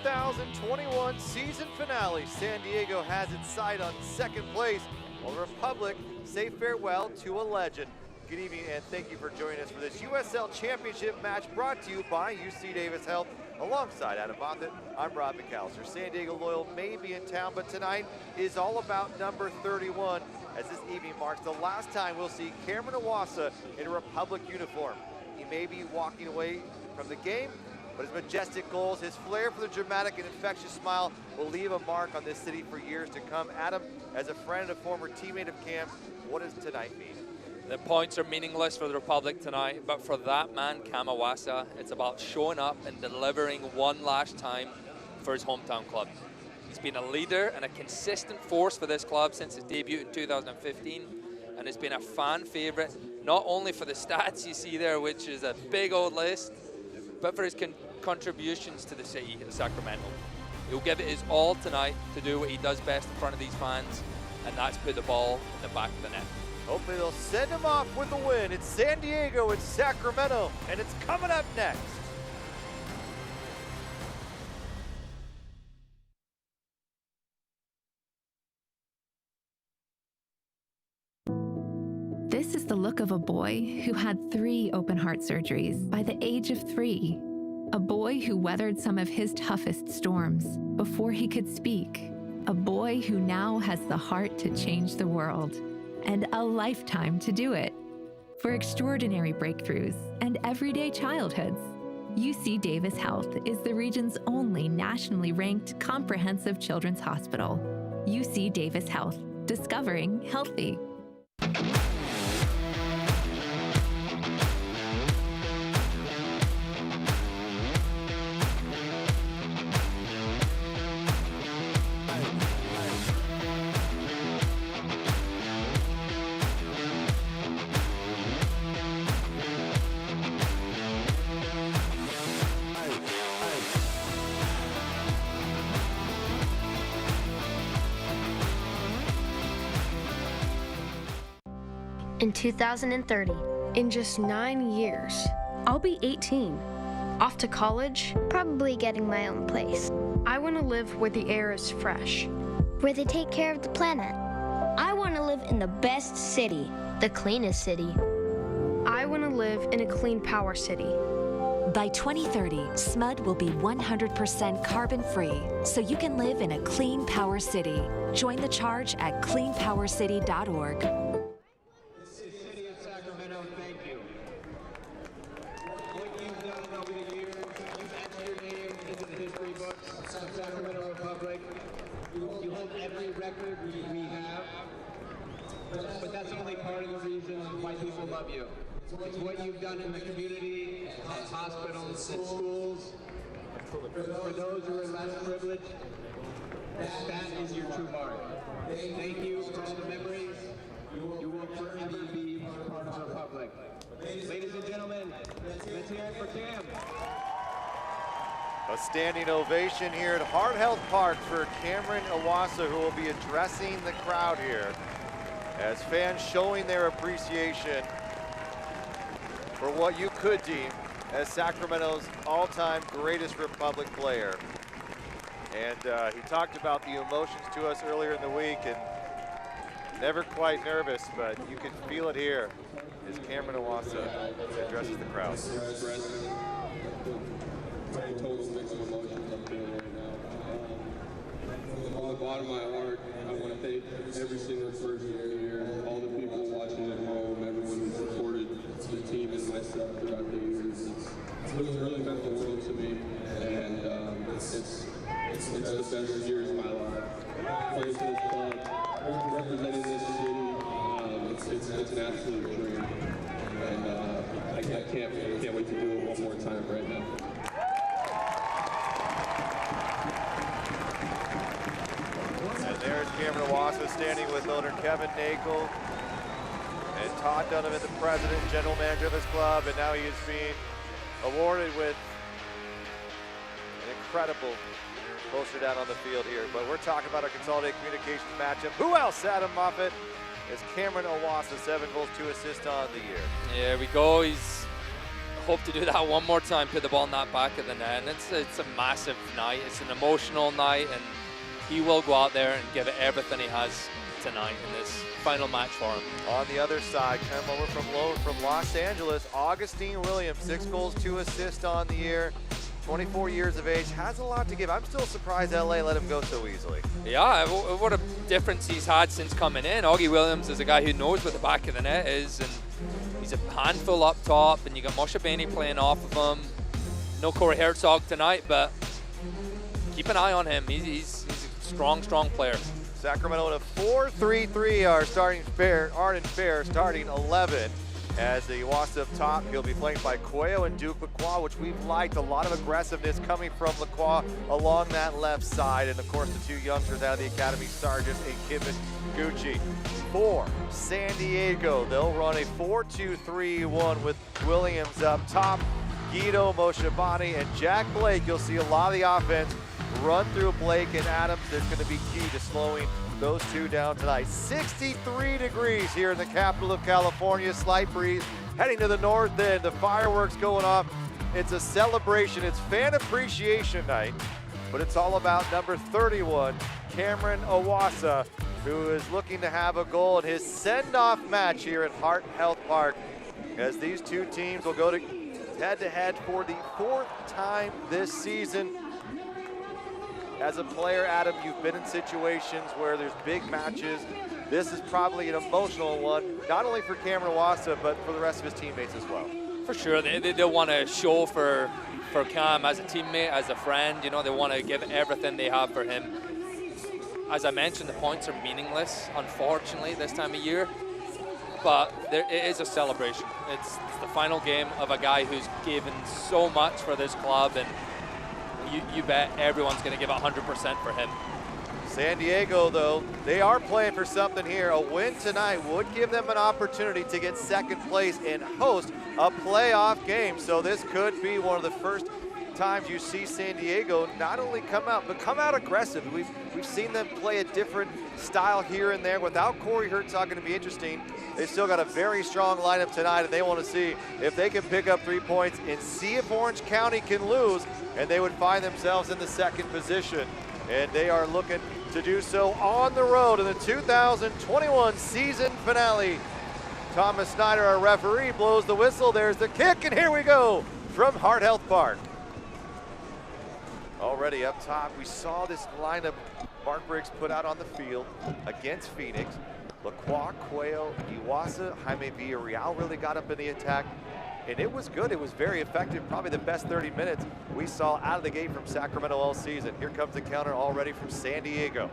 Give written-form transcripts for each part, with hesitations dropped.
2021 season finale. San Diego has its sight on second place, while the Republic say farewell to a legend. Good evening and thank you for joining us for this USL Championship match brought to you by UC Davis Health. Alongside Adam Moffitt, I'm Rob McAllister. San Diego Loyal may be in town, but tonight is all about number 31, as this evening marks the last time we'll see Cameron Iwasa in a Republic uniform. He may be walking away from the game, but his majestic goals, his flair for the dramatic and infectious smile will leave a mark on this city for years to come. Adam, as a friend and a former teammate of Cam's, what does tonight mean? The points are meaningless for the Republic tonight, but for that man, Cam Iwasa, it's about showing up and delivering one last time for his hometown club. He's been a leader and a consistent force for this club since his debut in 2015, and has been a fan favorite, not only for the stats you see there, which is a big old list, but for his contributions to the city of Sacramento. He'll give it his all tonight to do what he does best in front of these fans, and that's put the ball in the back of the net. Hopefully they'll send him off with a win. It's San Diego, it's Sacramento, and it's coming up next. This is the look of a boy who had 3 open heart surgeries by the age of 3. A boy who weathered some of his toughest storms before he could speak. A boy who now has the heart to change the world. And a lifetime to do it. For extraordinary breakthroughs and everyday childhoods, UC Davis Health is the region's only nationally ranked comprehensive children's hospital. UC Davis Health, discovering healthy. In 2030, in just 9 years, I'll be 18, off to college, probably getting my own place, I want to live where the air is fresh, where they take care of the planet. I want to live in the best city, the cleanest city. I want to live in a clean power city. By 2030, SMUD will be 100% carbon-free, so you can live in a clean power city. Join the charge at cleanpowercity.org. City of Sacramento, thank you. What you've done over the years, you've etched your name into the history books of Sacramento Republic. You hold every record we have, but that's only part of the reason why people love you. It's what you've done in the community, at hospitals, at schools. For those who are less privileged, that is your true mark. Thank you for all the memories. You will forever be part of the Republic. Ladies and gentlemen, let's hear it for Cam. A standing ovation here at Heart Health Park for Cameron Iwasa, who will be addressing the crowd here as fans showing their appreciation for what you could deem as Sacramento's all-time greatest Republic player. And he talked about the emotions to us earlier in the week, and never quite nervous, but you can feel it here as Cameron Iwasa addresses the crowd. Total mix of emotions I'm feeling right now. From the bottom of my heart, I want to thank every single person here, all the people watching at home, everyone who supported the team and myself throughout the years. It's really meant the world to me, and it's the best years of my life. Playing for this club, representing this city, it's an absolute dream, and I can't wait to do it one more time right now. And there's Cameron Iwasa standing with owner Kevin Nakel and Todd Donovan, the president and general manager of this club, and now he is being awarded with an incredible poster down on the field here. But we're talking about our consolidated communications matchup. Who else, Adam Moffitt, is Cameron Iwasa, 7 goals, 2 assists on the year. There we go. He's hope to do that one more time, put the ball in that back of the net. And it's a massive night. It's an emotional night, and he will go out there and give it everything he has tonight in this final match for him. On the other side, come over from Los Angeles, Augustine Williams, 6 goals, 2 assists on the year. 24 years of age, has a lot to give. I'm still surprised LA let him go so easily. Yeah, what a difference he's had since coming in. Augie Williams is a guy who knows what the back of the net is, and he's a handful up top, and you got Moshe Beni playing off of him. No Corey Herzog tonight, but keep an eye on him. He's a strong player. Sacramento in a 4-3-3, our starting pair, Arden Fair starting 11. As the Iwasa up top, he'll be flanked by Cuello and Duke Lacroix, which we've liked. A lot of aggressiveness coming from Lacroix along that left side. And of course, the 2 youngsters out of the academy, Sargent and Kevin Gucci. For San Diego, they'll run a 4-2-3-1 with Williams up top, Guido, Moshabani, and Jack Blake. You'll see a lot of the offense run through Blake and Adams. There's going to be key to slowing those 2 down tonight. 63 degrees here in the capital of California. Slight breeze heading to the north end. The fireworks going off. It's a celebration. It's fan appreciation night, but it's all about number 31, Cameron Iwasa, who is looking to have a goal in his send-off match here at Heart Health Park, as these 2 teams will go to head-to-head for the 4th time this season. As a player, Adam, you've been in situations where there's big matches. This is probably an emotional one, not only for Cameron Iwasa, but for the rest of his teammates as well. For sure, they'll want to show for Cam as a teammate, as a friend. You know, they want to give everything they have for him. As I mentioned, the points are meaningless, unfortunately, this time of year. But it is a celebration. It's the final game of a guy who's given so much for this club, and you bet everyone's going to give 100% for him. San Diego, though, they are playing for something here. A win tonight would give them an opportunity to get 2nd place and host a playoff game. So this could be one of the first times you see San Diego not only come out, but come out aggressive. We've seen them play a different style here and there. Without Corey Herzog, going to be interesting. They still got a very strong lineup tonight, and they want to see if they can pick up 3 points and see if Orange County can lose, and they would find themselves in the 2nd position. And they are looking to do so on the road in the 2021 season finale. Thomas Snyder, our referee, blows the whistle. There's the kick, and here we go from Heart Health Park. Already up top, we saw this lineup Mark Briggs put out on the field against Phoenix. Lacroix, Cuello, Iwasa, Jaime Villarreal really got up in the attack, and it was good. It was very effective, probably the best 30 minutes we saw out of the gate from Sacramento all season. Here comes the counter already from San Diego.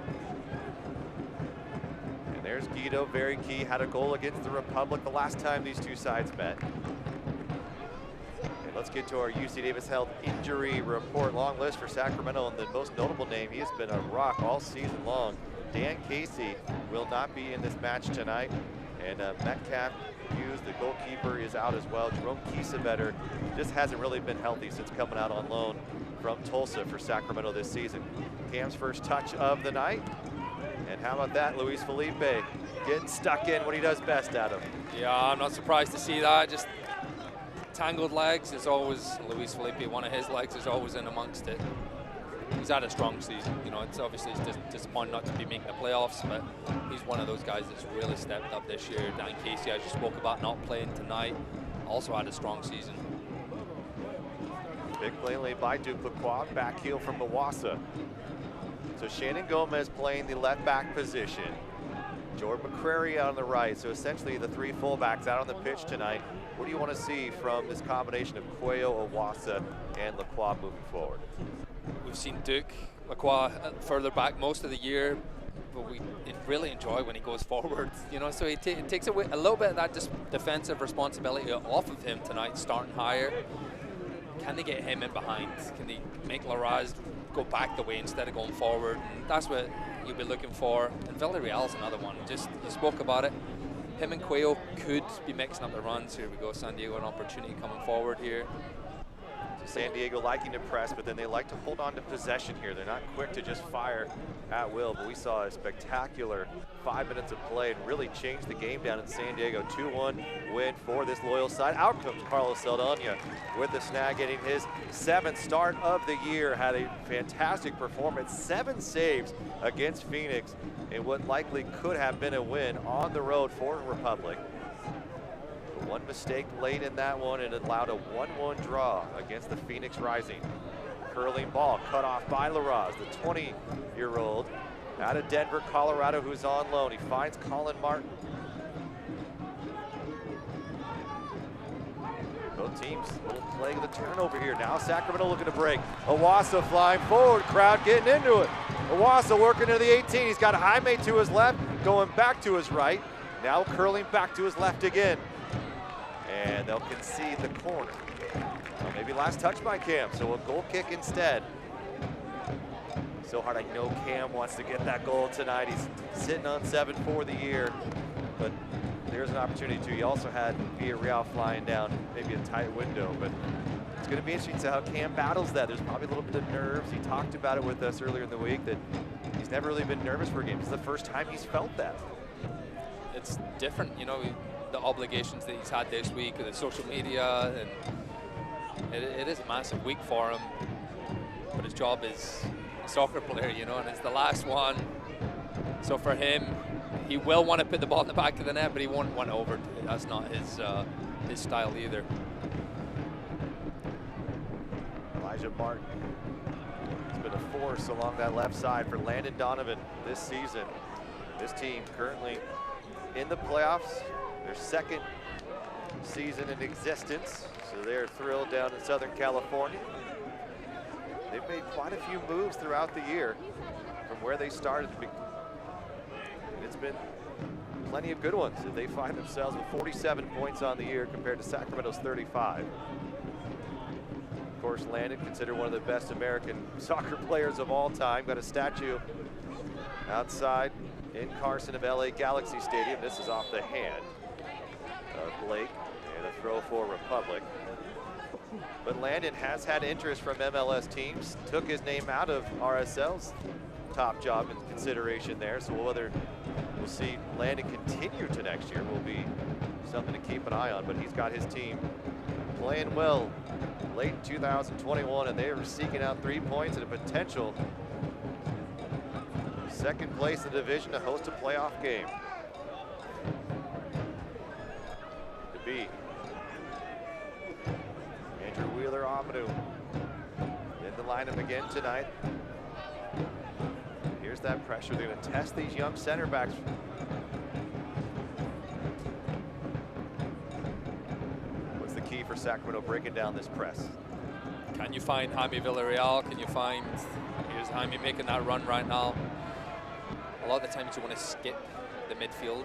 And there's Guido, very key, had a goal against the Republic the last time these 2 sides met. And let's get to our UC Davis Health injury report. Long list for Sacramento, and the most notable name, he has been a rock all season long. Dan Casey will not be in this match tonight, and Metcalf Hughes, the goalkeeper, is out as well. Jerome Kiesebetter just hasn't really been healthy since coming out on loan from Tulsa for Sacramento this season. Cam's first touch of the night, and how about that, Luis Felipe getting stuck in what he does best, Adam. Yeah, I'm not surprised to see that. Just tangled legs is always Luis Felipe. One of his legs is always in amongst it. He's had a strong season. You know, it's obviously disappointing not to be making the playoffs, but he's one of those guys that's really stepped up this year. Dan Casey, as you spoke about, not playing tonight, also had a strong season. Big play laid by Duke Lacroix, back heel from Iwasa. So Shannon Gomez playing the left back position. Jordan McCrary out on the right. So essentially the 3 fullbacks out on the pitch tonight. What do you want to see from this combination of Cuello, Iwasa, and Lacroix moving forward? We've seen Duke Lacroix further back most of the year, but we really enjoy when he goes forward. You know, so it takes away a little bit of that defensive responsibility off of him tonight, starting higher. Can they get him in behind? Can they make Laraz go back the way instead of going forward? And that's what you'll be looking for. And Villarreal's another one. Just you spoke about it. Him and Cuello could be mixing up the runs. Here we go, San Diego, an opportunity coming forward here. San Diego liking to press, but then they like to hold on to possession here. They're not quick to just fire at will, but we saw a spectacular 5 minutes of play and really changed the game down in San Diego. 2-1 win for this Loyal side. Out comes Carlos Saldana with the snag, getting his 7th start of the year. Had a fantastic performance, 7 saves against Phoenix in what likely could have been a win on the road for Republic. One mistake late in that one, and it allowed a 1-1 draw against the Phoenix Rising. Curling ball cut off by Larraz, the 20-year-old out of Denver, Colorado, who's on loan. He finds Colin Martin. Both teams playing the turnover here. Now Sacramento looking to break. Iwasa flying forward, crowd getting into it. Iwasa working to the 18. He's got Jaime to his left, going back to his right. Now curling back to his left again. And they'll concede the corner. Well, maybe last touch by Cam, so a goal kick instead. So hard, I know Cam wants to get that goal tonight. He's sitting on 7 for the year, but there's an opportunity too. He also had Villarreal flying down, maybe a tight window, but it's gonna be interesting to see how Cam battles that. There's probably a little bit of nerves. He talked about it with us earlier in the week that he's never really been nervous for a game. It's the first time he's felt that. It's different, you know, the obligations that he's had this week with the social media, and it is a massive week for him, but his job is a soccer player, you know, and it's the last one. So for him, he will want to put the ball in the back of the net, but he won't want to overdo it. That's not his style either. Elijah Martin has been a force along that left side for Landon Donovan this season. This team currently in the playoffs, their 2nd season in existence, so they're thrilled down in Southern California. They've made quite a few moves throughout the year from where they started. It's been plenty of good ones. They find themselves with 47 points on the year compared to Sacramento's 35. Of course, Landon, considered one of the best American soccer players of all time. Got a statue outside in Carson of LA Galaxy Stadium. This is off the hand of Blake, and a throw for Republic. But Landon has had interest from MLS teams, took his name out of RSL's top job in consideration there, so whether we'll see Landon continue to next year will be something to keep an eye on, but he's got his team playing well late in 2021, and they are seeking out 3 points and a potential 2nd place in the division to host a playoff game. To be Andrew Wheeler-Amadou in the lineup again tonight. Here's that pressure. They're going to test these young center backs. What's the key for Sacramento breaking down this press? Can you find Jaime Villarreal? Can you find, here's Jaime making that run right now. A lot of the times you want to skip the midfield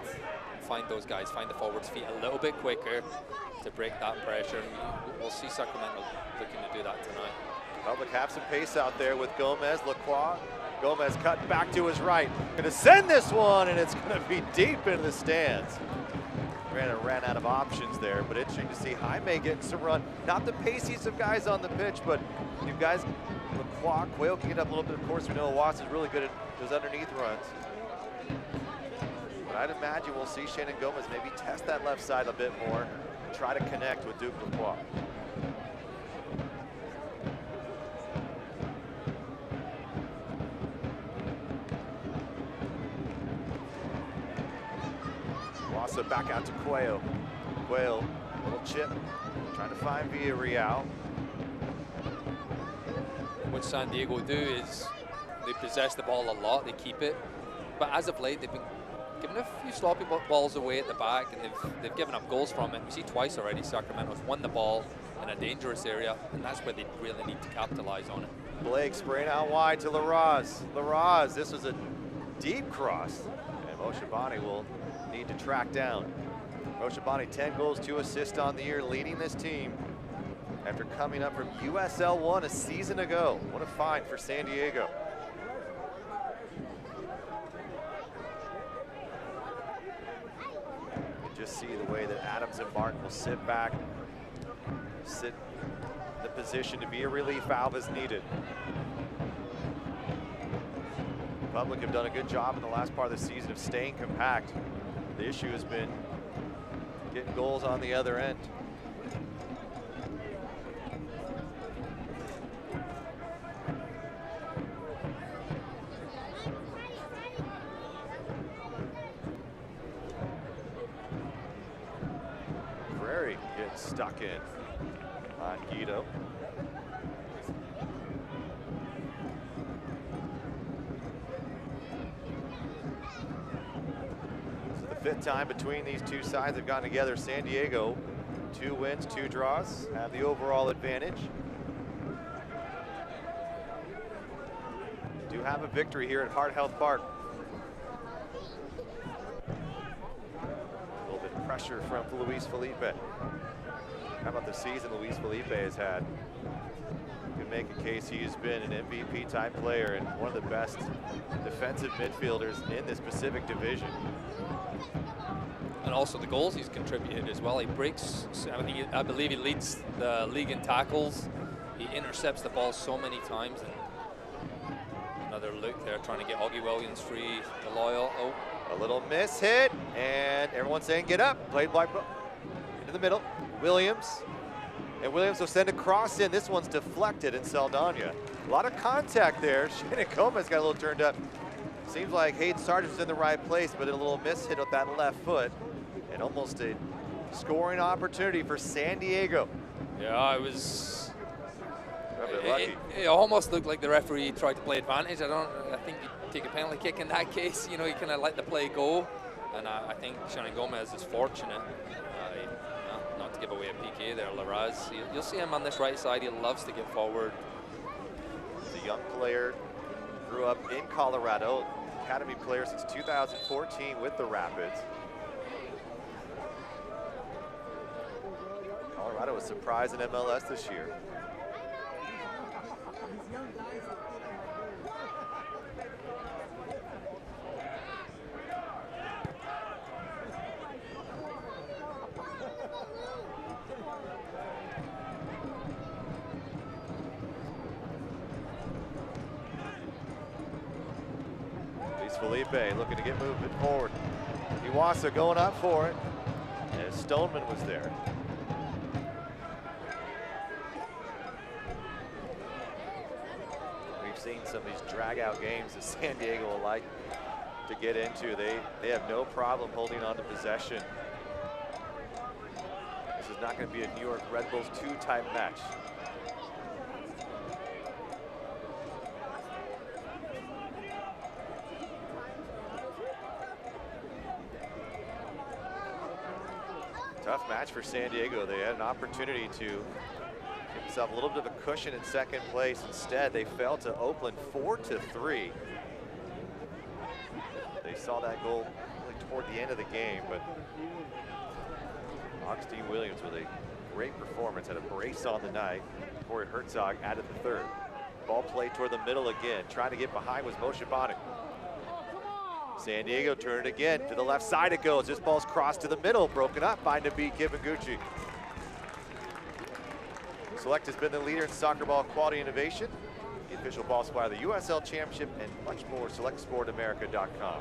and find those guys, find the forwards' feet a little bit quicker to break that pressure. We'll see Sacramento looking to do that tonight. Public have some pace out there with Gomez, Lacroix. Gomez cut back to his right. Going to send this one, and it's going to be deep into the stands. Ran out of options there, but interesting to see Jaime getting some run. Not the paciest of guys on the pitch, but you guys, Lacroix, Quayle can get up a little bit. Of course, we know Watts is really good at those underneath runs. But I'd imagine we'll see Shannon Gomez maybe test that left side a bit more, try to connect with Duke Lacroix. Wassa back out to Quayle. Quayle, little chip, trying to find Villarreal. What San Diego do is they possess the ball a lot, they keep it. But as of late, they've been giving a few sloppy balls away at the back, and they've given up goals from it. We see twice already Sacramento's won the ball in a dangerous area, and that's where they really need to capitalize on it. Blake spraying out wide to Larraz. Larraz, this was a deep cross, and Moshe Bani will need to track down. Moshe Bani, 10 goals, 2 assists on the year, leading this team after coming up from USL 1 a season ago. What a find for San Diego. You just see the way that Adams and Martin will sit back, sit the position to be a relief valve as needed. Republic have done a good job in the last part of the season of staying compact. The issue has been getting goals on the other end. Prairie gets stuck in on Guido. Fifth time between these two sides have gotten together. San Diego, 2 wins, 2 draws, have the overall advantage. Do have a victory here at Heart Health Park. A little bit of pressure from Luis Felipe. How about the season Luis Felipe has had? You can make a case he has been an MVP type player and one of the best defensive midfielders in this Pacific Division. And also the goals he's contributed as well. He breaks, I believe he leads the league in tackles. He intercepts the ball so many times. And another look there, trying to get Augie Williams free. The loyal, A little miss hit, and everyone's saying get up. Played by into the middle. Williams. And Williams will send a cross in. This one's deflected in Saldana. A lot of contact there. Shannon Gomez got a little turned up. Seems like Hayden Sargent was in the right place, but a little miss hit with that left foot. And almost a scoring opportunity for San Diego. Yeah, it was. Lucky. It almost looked like the referee tried to play advantage. I think you take a penalty kick in that case. You know, you kind of let the play go. And I think Shannon Gomez is fortunate not to give away a PK there. Larraz, you'll see him on this right side. He loves to get forward. He's a young player, grew up in Colorado, academy player since 2014 with the Rapids. Colorado was surprised in MLS this year. Luis Felipe looking to get movement forward. Iwasa going up for it as Stoneman was there. Seen some of these drag out games that San Diego will like to get into. They have no problem holding on to possession. This is not going to be a New York Red Bulls 2 type match. Tough match for San Diego. They had an opportunity to give themselves a little bit of a cushion in second place. Instead, they fell to Oakland 4-3. They saw that goal really toward the end of the game, but Augustine Williams with a great performance, had a brace on the night. Corey Herzog added the third. Ball played toward the middle again. Trying to get behind was Moshe Bonnet. San Diego turned it again. To the left side it goes. This ball's crossed to the middle, broken up by Nabi Kibanguchi. Select has been the leader in soccer ball quality innovation, the official ball supplier of the USL Championship, and much more. SelectSportAmerica.com.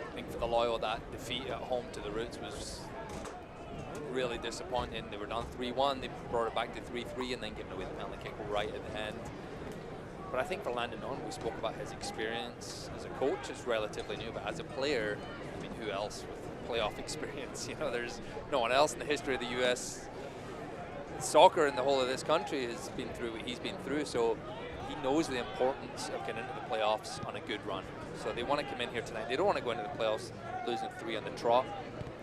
I think for the Loyal, that defeat at home to the Roots was really disappointing. They were down 3-1. They brought it back to 3-3 and then given away the penalty kick right at the end. But I think for Landon Nunn, we spoke about his experience as a coach is relatively new, but as a player, I mean, who else with playoff experience? You know, there's no one else in the history of the U.S. soccer in the whole of this country has been through what he's been through, so he knows the importance of getting into the playoffs on a good run. So they want to come in here tonight. They don't want to go into the playoffs losing 3 on the trot,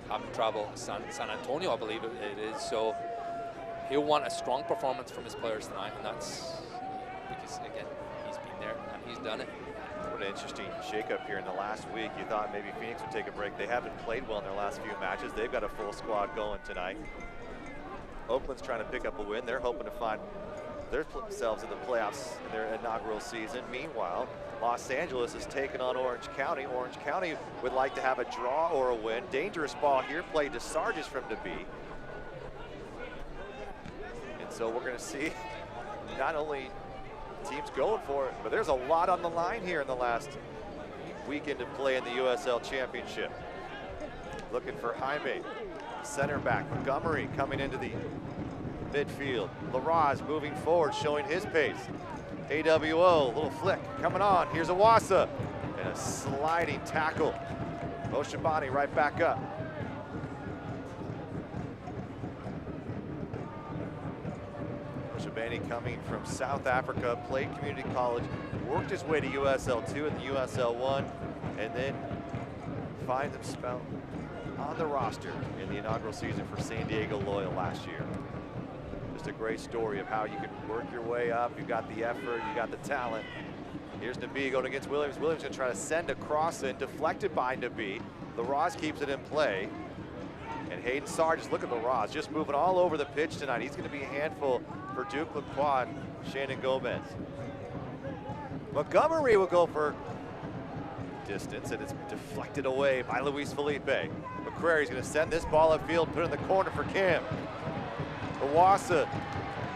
having to travel San Antonio, I believe it is. So he'll want a strong performance from his players tonight, and that's because, again, he's been there and he's done it. What an interesting shakeup here in the last week. You thought maybe Phoenix would take a break. They haven't played well in their last few matches. They've got a full squad going tonight. Oakland's trying to pick up a win. They're hoping to find themselves in the playoffs in their inaugural season. Meanwhile, Los Angeles is taking on Orange County. Orange County would like to have a draw or a win. Dangerous ball here, played to Sargis from DeBee. And So we're going to see not only teams going for it, but there's a lot on the line here in the last weekend of play in the USL Championship. Looking for Jaime, center back. Montgomery coming into the midfield. Larraz moving forward, showing his pace. AWO, little flick coming on. Here's Awasa, and a sliding tackle. Moshabani right back up. Moshabani coming from South Africa, played community college, worked his way to USL 2 and the USL 1, and then finds himself on the roster in the inaugural season for San Diego Loyal last year. Just a great story of how you can work your way up. You got the effort, you got the talent. Here's Nabi going against Williams. Williams gonna try to send a cross in, deflected by Nabi. Larraz keeps it in play. And Hayden Sargis, look at Larraz, just moving all over the pitch tonight. He's gonna be a handful for Duke Lacroix and Shannon Gomez. Montgomery will go for distance, and it's deflected away by Luis Felipe. McCrary's gonna send this ball upfield, put it in the corner for Cam. Awasa,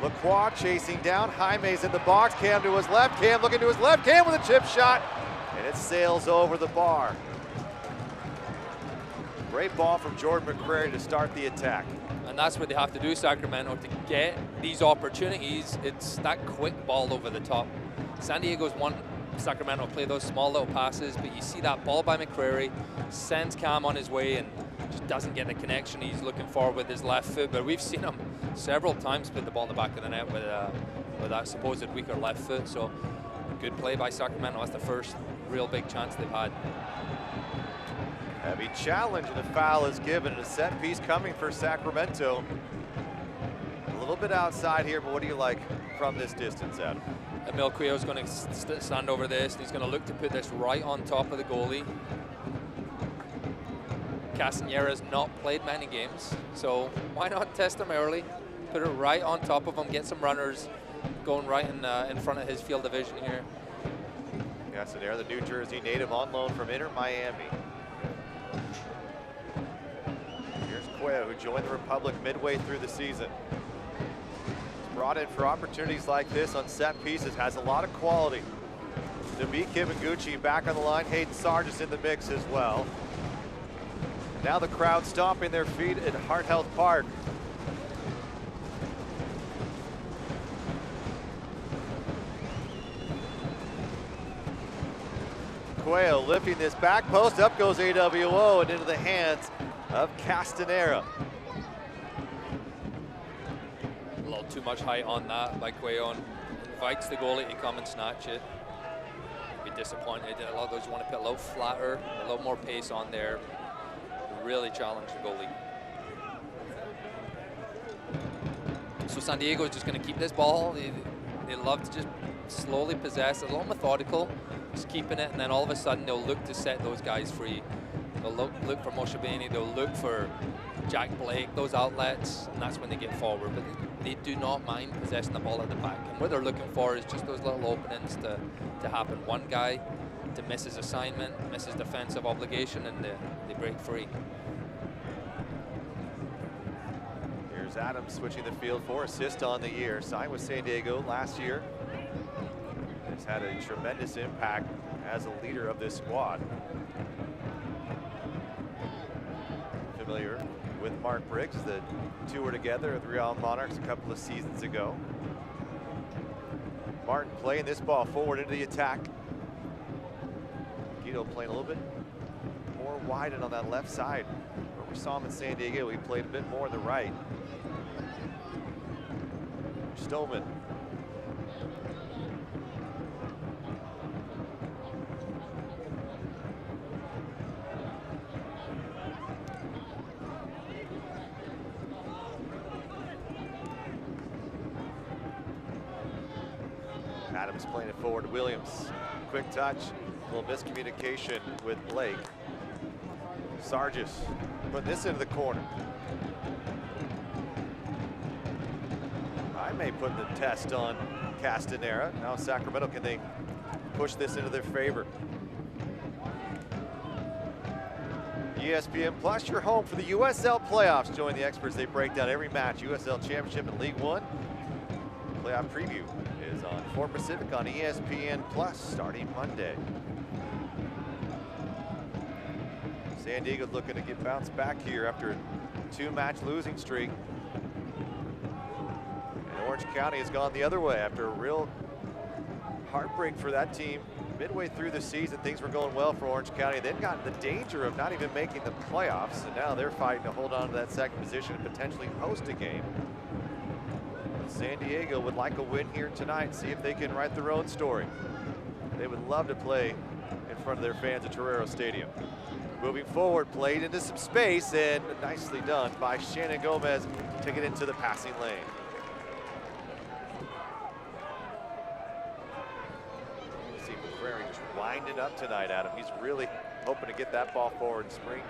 Lacroix chasing down, Jaime's in the box, Cam to his left, Cam looking to his left, Cam with a chip shot, and it sails over the bar. Great ball from Jordan McCrary to start the attack. And that's what they have to do, Sacramento, to get these opportunities. It's that quick ball over the top. San Diego's won Sacramento play those small little passes, but you see that ball by McCrary, sends Cam on his way and just doesn't get the connection he's looking for with his left foot. But we've seen him several times put the ball in the back of the net with that supposed weaker left foot. So good play by Sacramento. That's the first real big chance they've had. Heavy challenge and a foul is given, and a set piece coming for Sacramento. A little bit outside here, but what do you like from this distance, Adam? Emil Cuello's going to stand over this, and he's going to look to put this right on top of the goalie. Castanera's not played many games, so why not test him early? Put it right on top of him, get some runners going right in front of his field division here. Castanera, the New Jersey native on loan from Inter Miami. Here's Cuello, who joined the Republic midway through the season. He's brought in for opportunities like this on set pieces, has a lot of quality. Nabi Kibanguchi back on the line, Hayden Sargis in the mix as well. Now the crowd stomping their feet at Heart Health Park. Cuello lifting this back post, up goes AWO and into the hands of Castanera. A little too much height on that by Cuello, and invites the goalie to come and snatch it. Be disappointed. A lot of those want to put a little flatter, a little more pace on there. Really challenge the goalie. So San Diego is just going to keep this ball. They love to just slowly possess, a little methodical, just keeping it, and then all of a sudden they'll look to set those guys free. They'll look for Moshabani, they'll look for Jack Blake, those outlets, and that's when they get forward. But they do not mind possessing the ball at the back. And what they're looking for is just those little openings to happen. One guy to miss his assignment, miss his defensive obligation, and they break free. Here's Adams switching the field for assist on the year. Signed with San Diego last year. Has had a tremendous impact as a leader of this squad. Familiar with Mark Briggs. The two were together at the Real Monarchs a couple of seasons ago. Martin playing this ball forward into the attack. Guido playing a little bit more wide and on that left side. Where we saw him in San Diego, he played a bit more on the right. Stoneman. Adams playing it forward to Williams. Quick touch, a little miscommunication with Blake. Sargis putting this into the corner. I may put the test on Castanera. Now Sacramento, can they push this into their favor? ESPN Plus, your home for the USL playoffs. Join the experts. They break down every match. USL Championship and League One. Playoff preview is on 4 Pacific on ESPN Plus starting Monday. San Diego looking to get bounced back here after a 2-match losing streak. And Orange County has gone the other way after a real heartbreak for that team. Midway through the season, things were going well for Orange County. Then got in the danger of not even making the playoffs, and now they're fighting to hold on to that second position and potentially host a game. San Diego would like a win here tonight, see if they can write their own story. They would love to play in front of their fans at Torero Stadium. Moving forward, played into some space, and nicely done by Shannon Gomez to get into the passing lane. See McCrary just winding up tonight, Adam. He's really hoping to get that ball forward and spring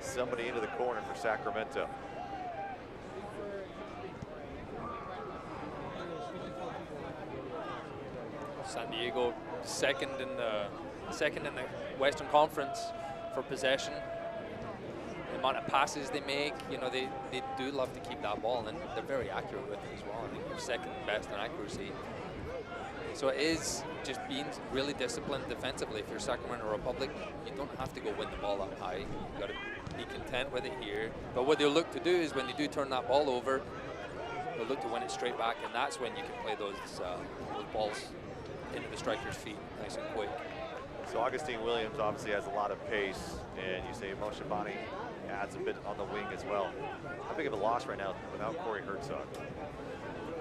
somebody into the corner for Sacramento. San Diego second in the Western Conference for possession. The amount of passes they make, you know, they do love to keep that ball, and they're very accurate with it as well. I think they're second best in accuracy. So it is just being really disciplined defensively. If you're Sacramento Republic, you don't have to go win the ball up high. You've got to be content with it here. But what they'll look to do is when they do turn that ball over, they'll look to win it straight back, and that's when you can play those balls into the striker's feet nice and quick. So Augustine Williams obviously has a lot of pace, and you say Moshe Bani adds a bit on the wing as well. How big of a loss right now without Corey Herzog?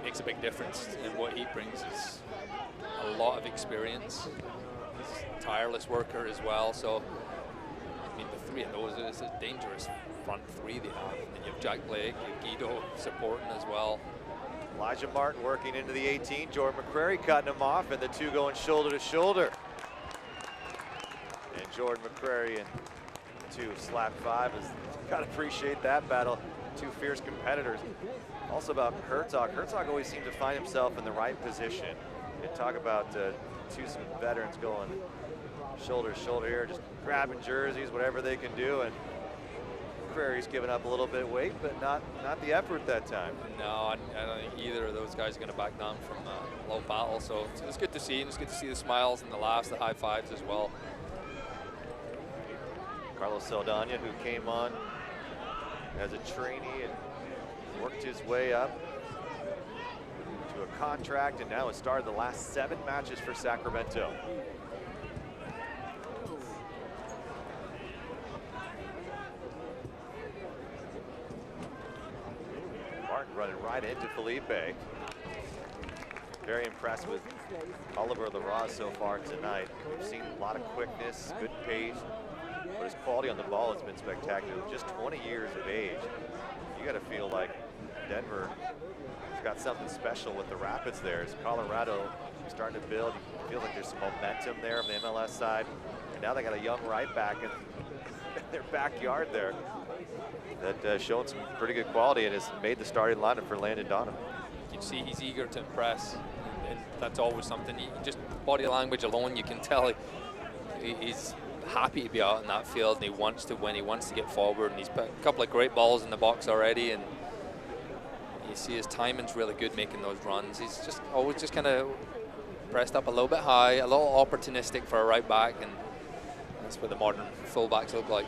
Makes a big difference, and what he brings is a lot of experience. He's a tireless worker as well, so I mean the three of those is a dangerous front three they have. And you have Jack Blake, you have Guido supporting as well. Elijah Martin working into the 18, Jordan McCrary cutting him off, and the two going shoulder to shoulder. And Jordan McCrary and two slap 5 is got to appreciate that battle. Two fierce competitors. Also about Herzog. Herzog always seemed to find himself in the right position. And talk about some veterans going shoulder to shoulder here, just grabbing jerseys, whatever they can do. And McCrary's giving up a little bit of weight, but not the effort that time. No, I don't think either of those guys are going to back down from a low battle. So it's good to see, and it's good to see the smiles and the laughs, the high fives as well. Carlos Saldana, who came on as a trainee and worked his way up to a contract, and now has started the last 7 matches for Sacramento. Martin running right into Felipe. Very impressed with Oliver Larraz so far tonight. We've seen a lot of quickness, good pace, but his quality on the ball has been spectacular. Just 20 years of age. You got to feel like Denver has got something special with the Rapids there. As Colorado starting to build, it feels like there's some momentum there on the MLS side. And now they got a young right back in their backyard there that showing some pretty good quality and has made the starting lineup for Landon Donovan. You can see he's eager to impress, and that's always something. Just body language alone, you can tell he's happy to be out in that field, and he wants to win. He wants to get forward, and he's put a couple of great balls in the box already, and you see his timing's really good making those runs. He's just always just kind of pressed up a little bit high, a little opportunistic for a right back, and that's what the modern fullbacks look like.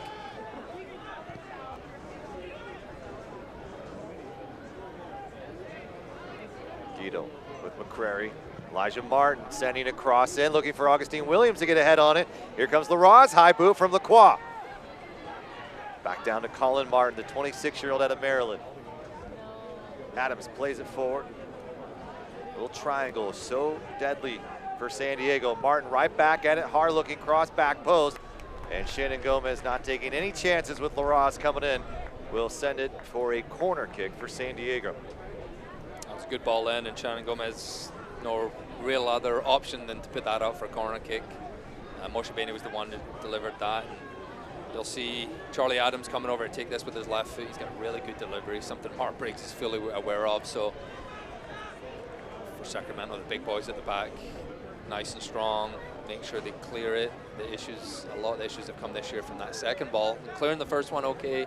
Guido with McCrary. Elijah Martin sending a cross in, looking for Augustine Williams to get ahead on it. Here comes Larraz, high boot from Lacroix. Back down to Colin Martin, the 26-year-old out of Maryland. Adams plays it forward. Little triangle, so deadly for San Diego. Martin right back at it, hard looking cross, back post. And Shannon Gomez not taking any chances with Larraz coming in. Will send it for a corner kick for San Diego. That was a good ball in, and Shannon Gomez, no real other option than to put that out for a corner kick. Moshe Bani was the one that delivered that. You'll see Charlie Adams coming over to take this with his left foot. He's got really good delivery, something Mark Briggs is fully aware of. So for Sacramento, the big boys at the back, nice and strong. make sure they clear it. The issues, a lot of the issues have come this year from that second ball. Clearing the first one okay,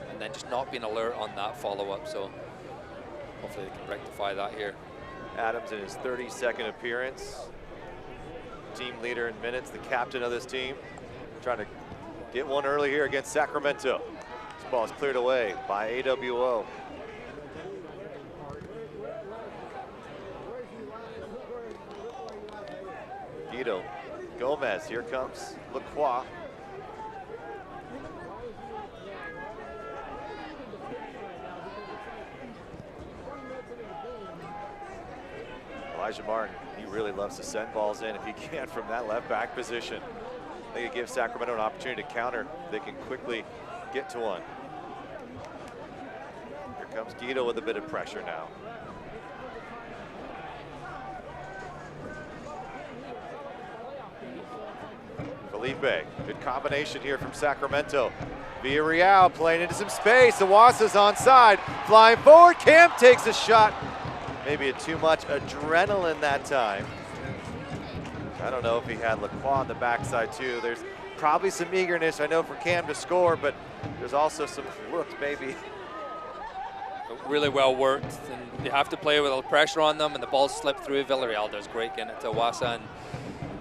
and then just not being alert on that follow-up. So hopefully they can rectify that here. Adams in his 32nd appearance. Team leader in minutes, the captain of this team. Trying to get one early here against Sacramento. This ball is cleared away by AWO. Guido, Gomez, here comes Lacroix. Elijah Martin, he really loves to send balls in if he can from that left back position. They could give Sacramento an opportunity to counter. They can quickly get to one. Here comes Guido with a bit of pressure now. Felipe, good combination here from Sacramento. Villarreal playing into some space. Iwasa's onside, flying forward. Cam takes a shot. Maybe too much adrenaline that time. I don't know if he had Lacroix on the backside too. There's probably some eagerness, I know, for Cam to score, but there's also some looks maybe. Really well worked, and you have to play with a little pressure on them, and the ball slipped through. Villarreal does great getting it to Iwasa, and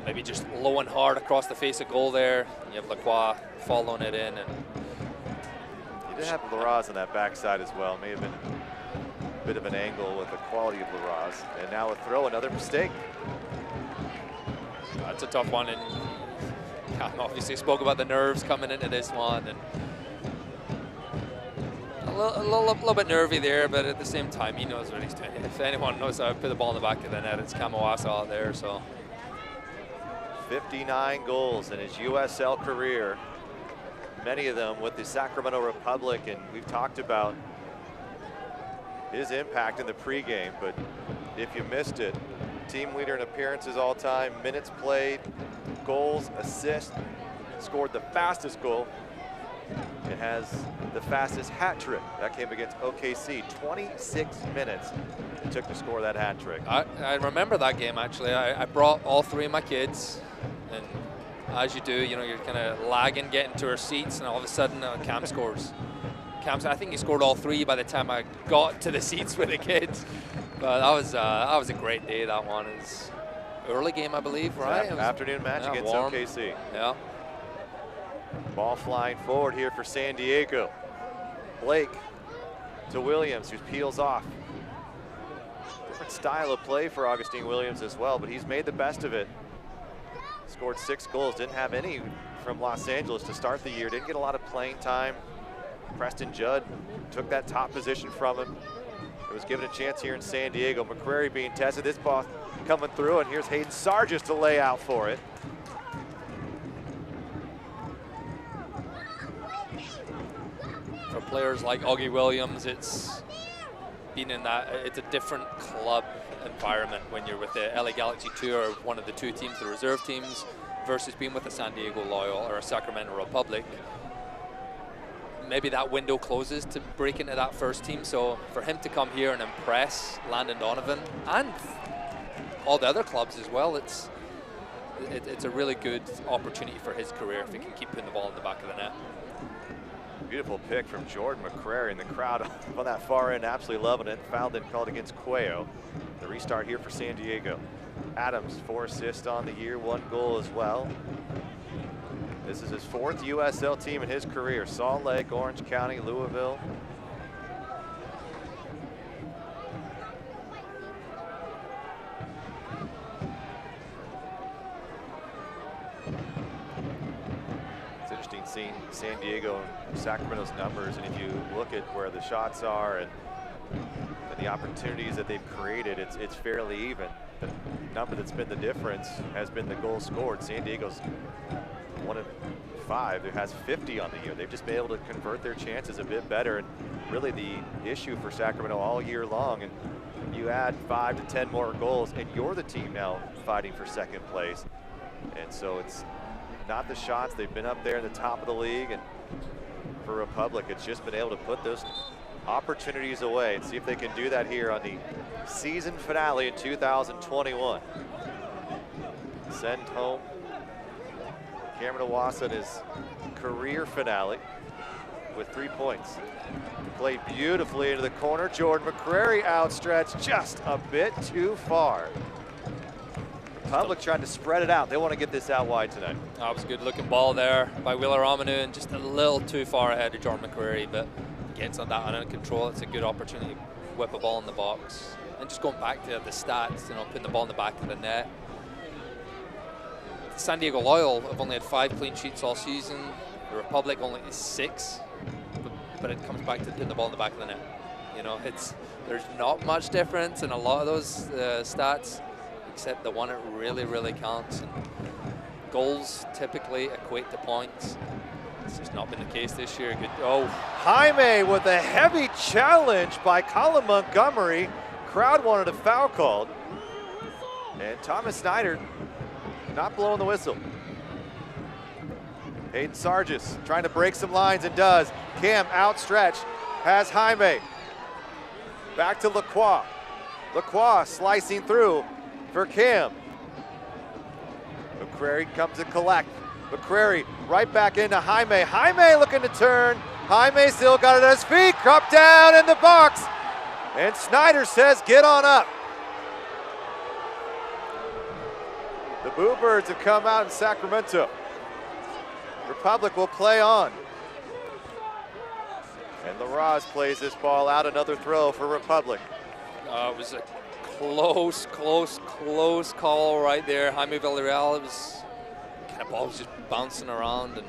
maybe just low and hard across the face of goal there. And you have Lacroix following it in. And you did have Larraz on that backside as well. May have been a bit of an angle with the quality of Larraz. And now a throw, another mistake. That's a tough one, and obviously spoke about the nerves coming into this one, and a little bit nervy there, but at the same time, he knows what he's doing. If anyone knows how to put the ball in the back of the net, it's Kamawasa out there. So 59 goals in his USL career, many of them with the Sacramento Republic, and we've talked about his impact in the pregame, but if you missed it, team leader in appearances all time, minutes played, goals, assists, scored the fastest goal. It has the fastest hat trick. That came against OKC. 26 minutes it took to score that hat trick. I remember that game, actually. I brought all three of my kids, and as you do, you know, you're kind of lagging, getting to our seats, and all of a sudden Cam scores. I think he scored all three by the time I got to the seats with the kids. But that was a great day. That one is early game, I believe, right? Afternoon match against warm. OKC. Yeah. Ball flying forward here for San Diego. Blake to Williams, who peels off. Different style of play for Augustine Williams as well, but he's made the best of it. Scored 6 goals, didn't have any from Los Angeles to start the year, didn't get a lot of playing time. Preston Judd took that top position from him. It was given a chance here in San Diego. McCrary being tested. This ball coming through, and here's Hayden Sargis to lay out for it. For players like Augie Williams, it's been in that, it's a different club environment when you're with the LA Galaxy 2 or one of the 2 teams, the reserve teams, versus being with the San Diego Loyal or a Sacramento Republic. Maybe that window closes to break into that first team. So for him to come here and impress Landon Donovan and all the other clubs as well, it's a really good opportunity for his career if he can keep putting the ball in the back of the net. Beautiful pick from Jordan McCrary, and the crowd on that far end absolutely loving it. Foul then called against Cuello. The restart here for San Diego. Adams, 4 assists on the year, 1 goal as well. This is his 4th USL team in his career. Salt Lake, Orange County, Louisville. It's interesting seeing San Diego and Sacramento's numbers, and if you look at where the shots are and the opportunities that they've created, it's fairly even. The number that's been the difference has been the goals scored. San Diego's 1 of 5, who has 50 on the year. They've just been able to convert their chances a bit better, and really the issue for Sacramento all year long. And you add 5 to 10 more goals, and you're the team now fighting for 2nd place. And so it's not the shots. They've been up there in the top of the league, and for Republic, it's just been able to put those opportunities away and see if they can do that here on the season finale in 2021. Send home Cameron Iwasa in his career finale with 3 points. Played beautifully into the corner. Jordan McCrary outstretched just a bit too far. Republic trying to spread it out. They want to get this out wide tonight. That was a good looking ball there by Wheeler Amanu, and just a little too far ahead of Jordan McCrary, but gets on that under control. It's a good opportunity to whip a ball in the box. And just going back to the stats, you know, putting the ball in the back of the net. San Diego Loyal have only had 5 clean sheets all season. The Republic only 6, but it comes back to putting the ball in the back of the net. You know, there's not much difference in a lot of those stats, except the one that really, really counts. And goals typically equate to points. It's just not been the case this year. Good. Oh, Jaime with a heavy challenge by Colin Montgomery. Crowd wanted a foul called. And Thomas Snyder not blowing the whistle. Hayden Sargis trying to break some lines and does. Cam outstretched, has Jaime. Back to Lacroix. Lacroix slicing through for Cam. McCrary comes to collect. McCrary right back into Jaime. Jaime looking to turn. Jaime still got it at his feet. Cup down in the box. And Snyder says, get on up. The Boo Birds have come out in Sacramento. Republic will play on. And LaRaz plays this ball out. Another throw for Republic. It was a close call right there. Jaime Villarreal, it was kind of ball was just bouncing around, and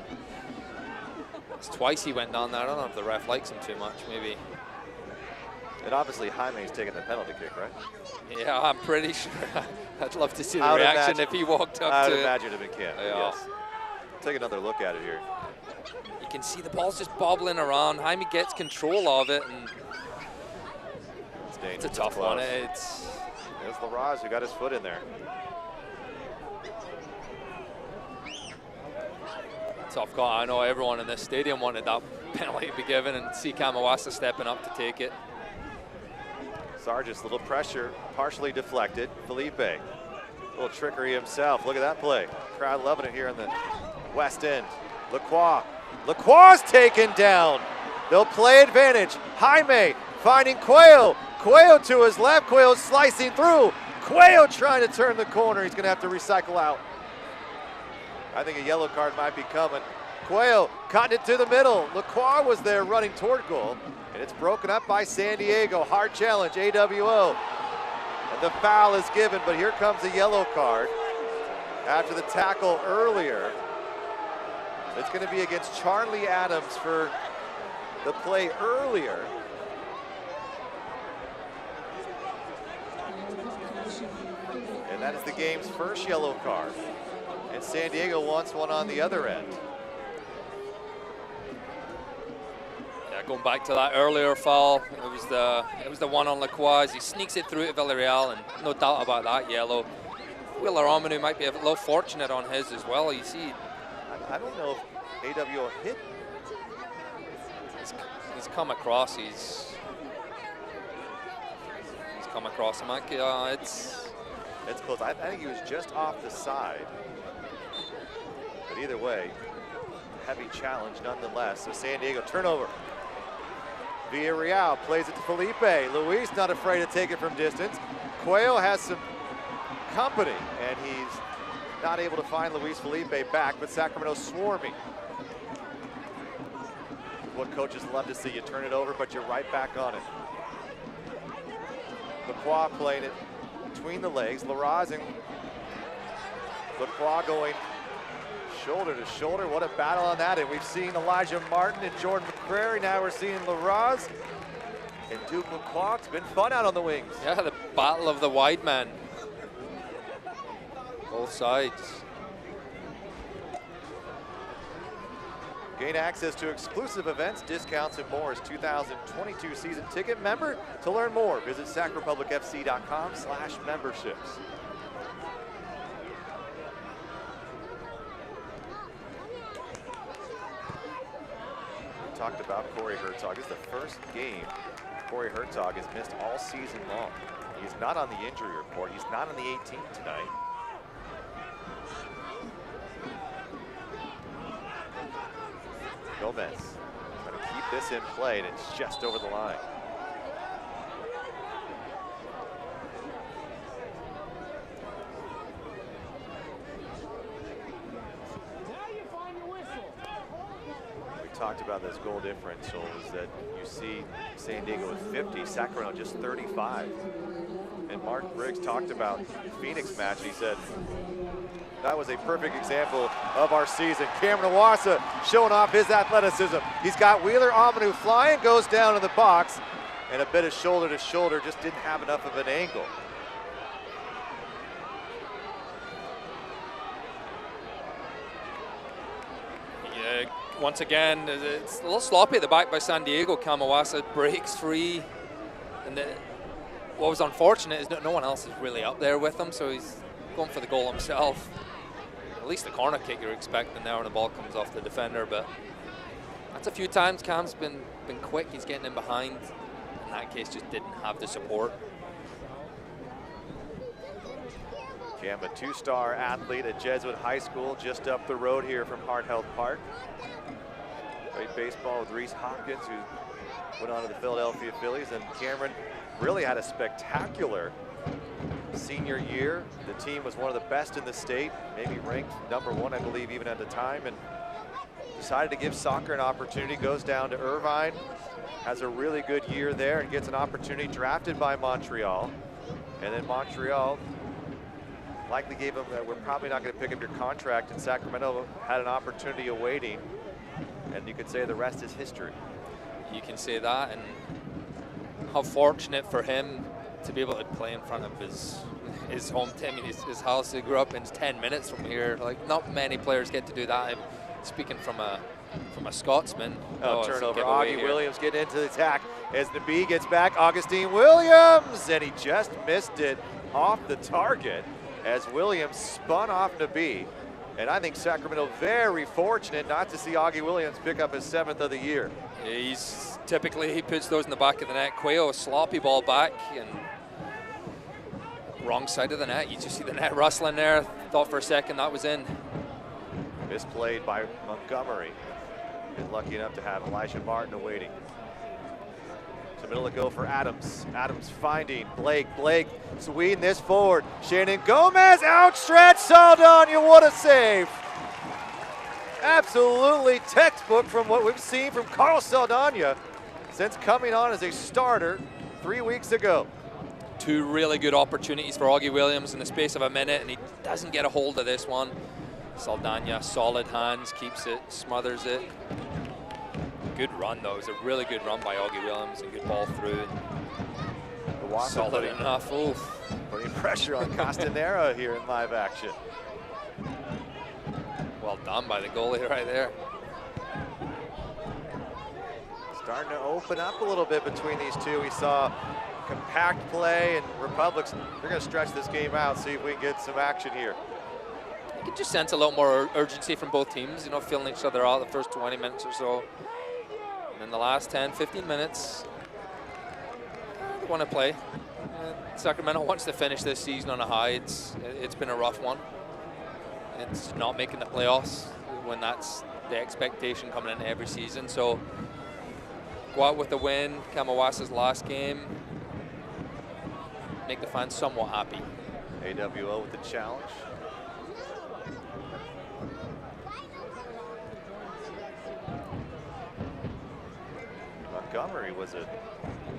it's twice he went down there. I don't know if the ref likes him too much, maybe. And obviously Jaime's taking the penalty kick, right? Yeah, I'm pretty sure. I'd love to see the reaction if he walked up to it. I would imagine it would be Cam, yes. Take another look at it here. You can see the ball's just bobbling around. Jaime gets control of it, and it's a tough one. There's LaRaz who got his foot in there. Tough call. I know everyone in this stadium wanted that penalty to be given, and see Cam Iwasa stepping up to take it. Sargis, little pressure, partially deflected. Felipe, a little trickery himself. Look at that play. Crowd loving it here in the West End. Lacroix. Lacroix's taken down. They'll play advantage. Jaime finding Cuello. Cuello to his left. Cuello slicing through. Cuello trying to turn the corner. He's going to have to recycle out. I think a yellow card might be coming. Cuello cutting it to the middle. Lacroix was there running toward goal. And it's broken up by San Diego. Hard challenge, AWO. And the foul is given, but here comes a yellow card after the tackle earlier. It's going to be against Charlie Adams for the play earlier. And that is the game's first yellow card. And San Diego wants one on the other end. Yeah, going back to that earlier foul, it was the one on Lacroix. He sneaks it through to Villarreal, and no doubt about that yellow. Wheeler Amanu might be a little fortunate on his as well. You see, I don't know if AWO hit. He's come across. He's come across him. It's close. I think he was just off the side. But either way, heavy challenge nonetheless. So San Diego turnover. Villarreal plays it to Felipe. Luis not afraid to take it from distance. Cuello has some company, and he's not able to find Luis Felipe back, but Sacramento swarming. What coaches love to see. You turn it over, but you're right back on it. Lacroix playing it between the legs. LaRaz and Lacroix going shoulder to shoulder. What a battle on that. And we've seen Elijah Martin and Jordan McCrary. Now we're seeing LaRaz and Duke Lacroix. It's been fun out on the wings. Yeah, the battle of the wide man. Both sides. Gain access to exclusive events, discounts, and more as 2022 season ticket member. To learn more, visit sacrepublicfc.com/memberships. We talked about Corey Hertog. This is the first game Corey Hertog has missed all season long. He's not on the injury report. He's not on the 18 tonight. Gomez trying to keep this in play, and it's just over the line. Talked about those goal differentials that you see San Diego with 50, Sacramento just 35. And Mark Briggs talked about the Phoenix match. He said, that was a perfect example of our season. Cameron Iwasa showing off his athleticism. He's got Wheeler Amanu flying, goes down in the box, and a bit of shoulder to shoulder, just didn't have enough of an angle. Yeah. Once again, it's a little sloppy at the back by San Diego. Kamawasa breaks free. And what was unfortunate is no one else is really up there with him, so he's going for the goal himself. At least the corner kick you're expecting there when the ball comes off the defender, but that's a few times Cam's been quick. He's getting in behind. In that case, just didn't have the support. Cam, a two-star athlete at Jesuit High School, just up the road here from Hart Health Park. Played baseball with Reese Hopkins, who went on to the Philadelphia Phillies, and Cameron really had a spectacular senior year. The team was one of the best in the state, maybe ranked #1, I believe, even at the time, and decided to give soccer an opportunity, goes down to Irvine, has a really good year there, and gets an opportunity, drafted by Montreal. And then Montreal likely gave him that we're probably not going to pick up your contract, and Sacramento had an opportunity awaiting, and you could say the rest is history. You can say that, and how fortunate for him to be able to play in front of his home team. I mean, his house he grew up in is 10 minutes from here. Like, not many players get to do that. I'm speaking from a Scotsman. Turnover. Augie Williams getting into the attack as Nabi gets back. Augustine Williams, and he just missed it off the target as Williams spun off Nabi. And I think Sacramento very fortunate not to see Augie Williams pick up his 7th of the year. He's typically, he puts those in the back of the net. Cuello, a sloppy ball back, and wrong side of the net. You just see the net rustling there. Thought for a second that was in. Misplayed by Montgomery. Been lucky enough to have Elijah Martin awaiting. So middle to go for Adams. Adams finding Blake. Blake swinging this forward. Shannon Gomez outstretched. Saldana, what a save. Absolutely textbook from what we've seen from Carl Saldana since coming on as a starter 3 weeks ago. Two really good opportunities for Augie Williams in the space of a minute, and he doesn't get a hold of this one. Saldana, solid hands, keeps it, smothers it. Good run though. It was a really good run by Augie Williams, and good ball through. Solid enough. Oof. Putting pressure on Castanera here in live action. Well done by the goalie right there. Starting to open up a little bit between these two. We saw compact play, and Republic's, they're going to stretch this game out, see if we can get some action here. You can just sense a little more urgency from both teams, you know, feeling each other out the first 20 minutes or so. And then the last 10, 15 minutes, they want to play. Sacramento wants to finish this season on a high. It's been a rough one. It's not making the playoffs when that's the expectation coming into every season. So go out with the win, Kamawasa's last game, make the fans somewhat happy. AWO with the challenge. Montgomery was a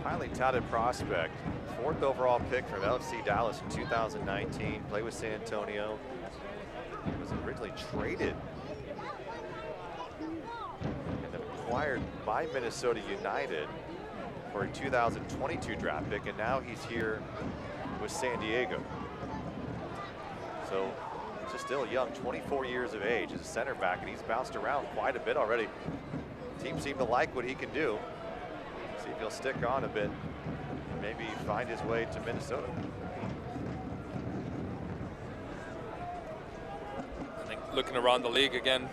highly touted prospect. 4th overall pick from LFC Dallas in 2019. Played with San Antonio. He was originally traded and then acquired by Minnesota United for a 2022 draft pick, and now he's here with San Diego. So just still young, 24 years of age as a center back, and he's bounced around quite a bit already. Teams seem to like what he can do. See if he'll stick on a bit, maybe find his way to Minnesota. I think looking around the league again,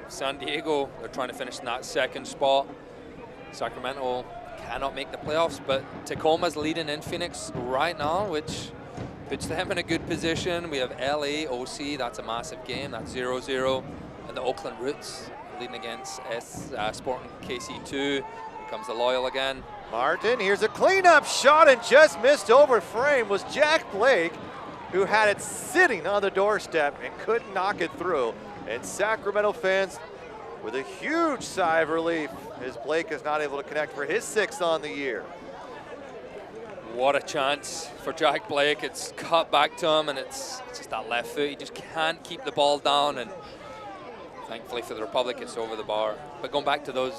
San Diego, they're trying to finish in that 2nd spot. Sacramento cannot make the playoffs, but Tacoma's leading in Phoenix right now, which puts them in a good position. We have LA, OC, that's a massive game, that's 0-0. And the Oakland Roots leading against Sporting KC2. Here comes the Loyal again. Martin, here's a cleanup shot and just missed over frame. Was Jack Blake, who had it sitting on the doorstep and couldn't knock it through. And Sacramento fans with a huge sigh of relief as Blake is not able to connect for his 6th on the year. What a chance for Jack Blake. It's cut back to him, and it's just that left foot. He just can't keep the ball down, and thankfully for the Republic, it's over the bar. But going back to the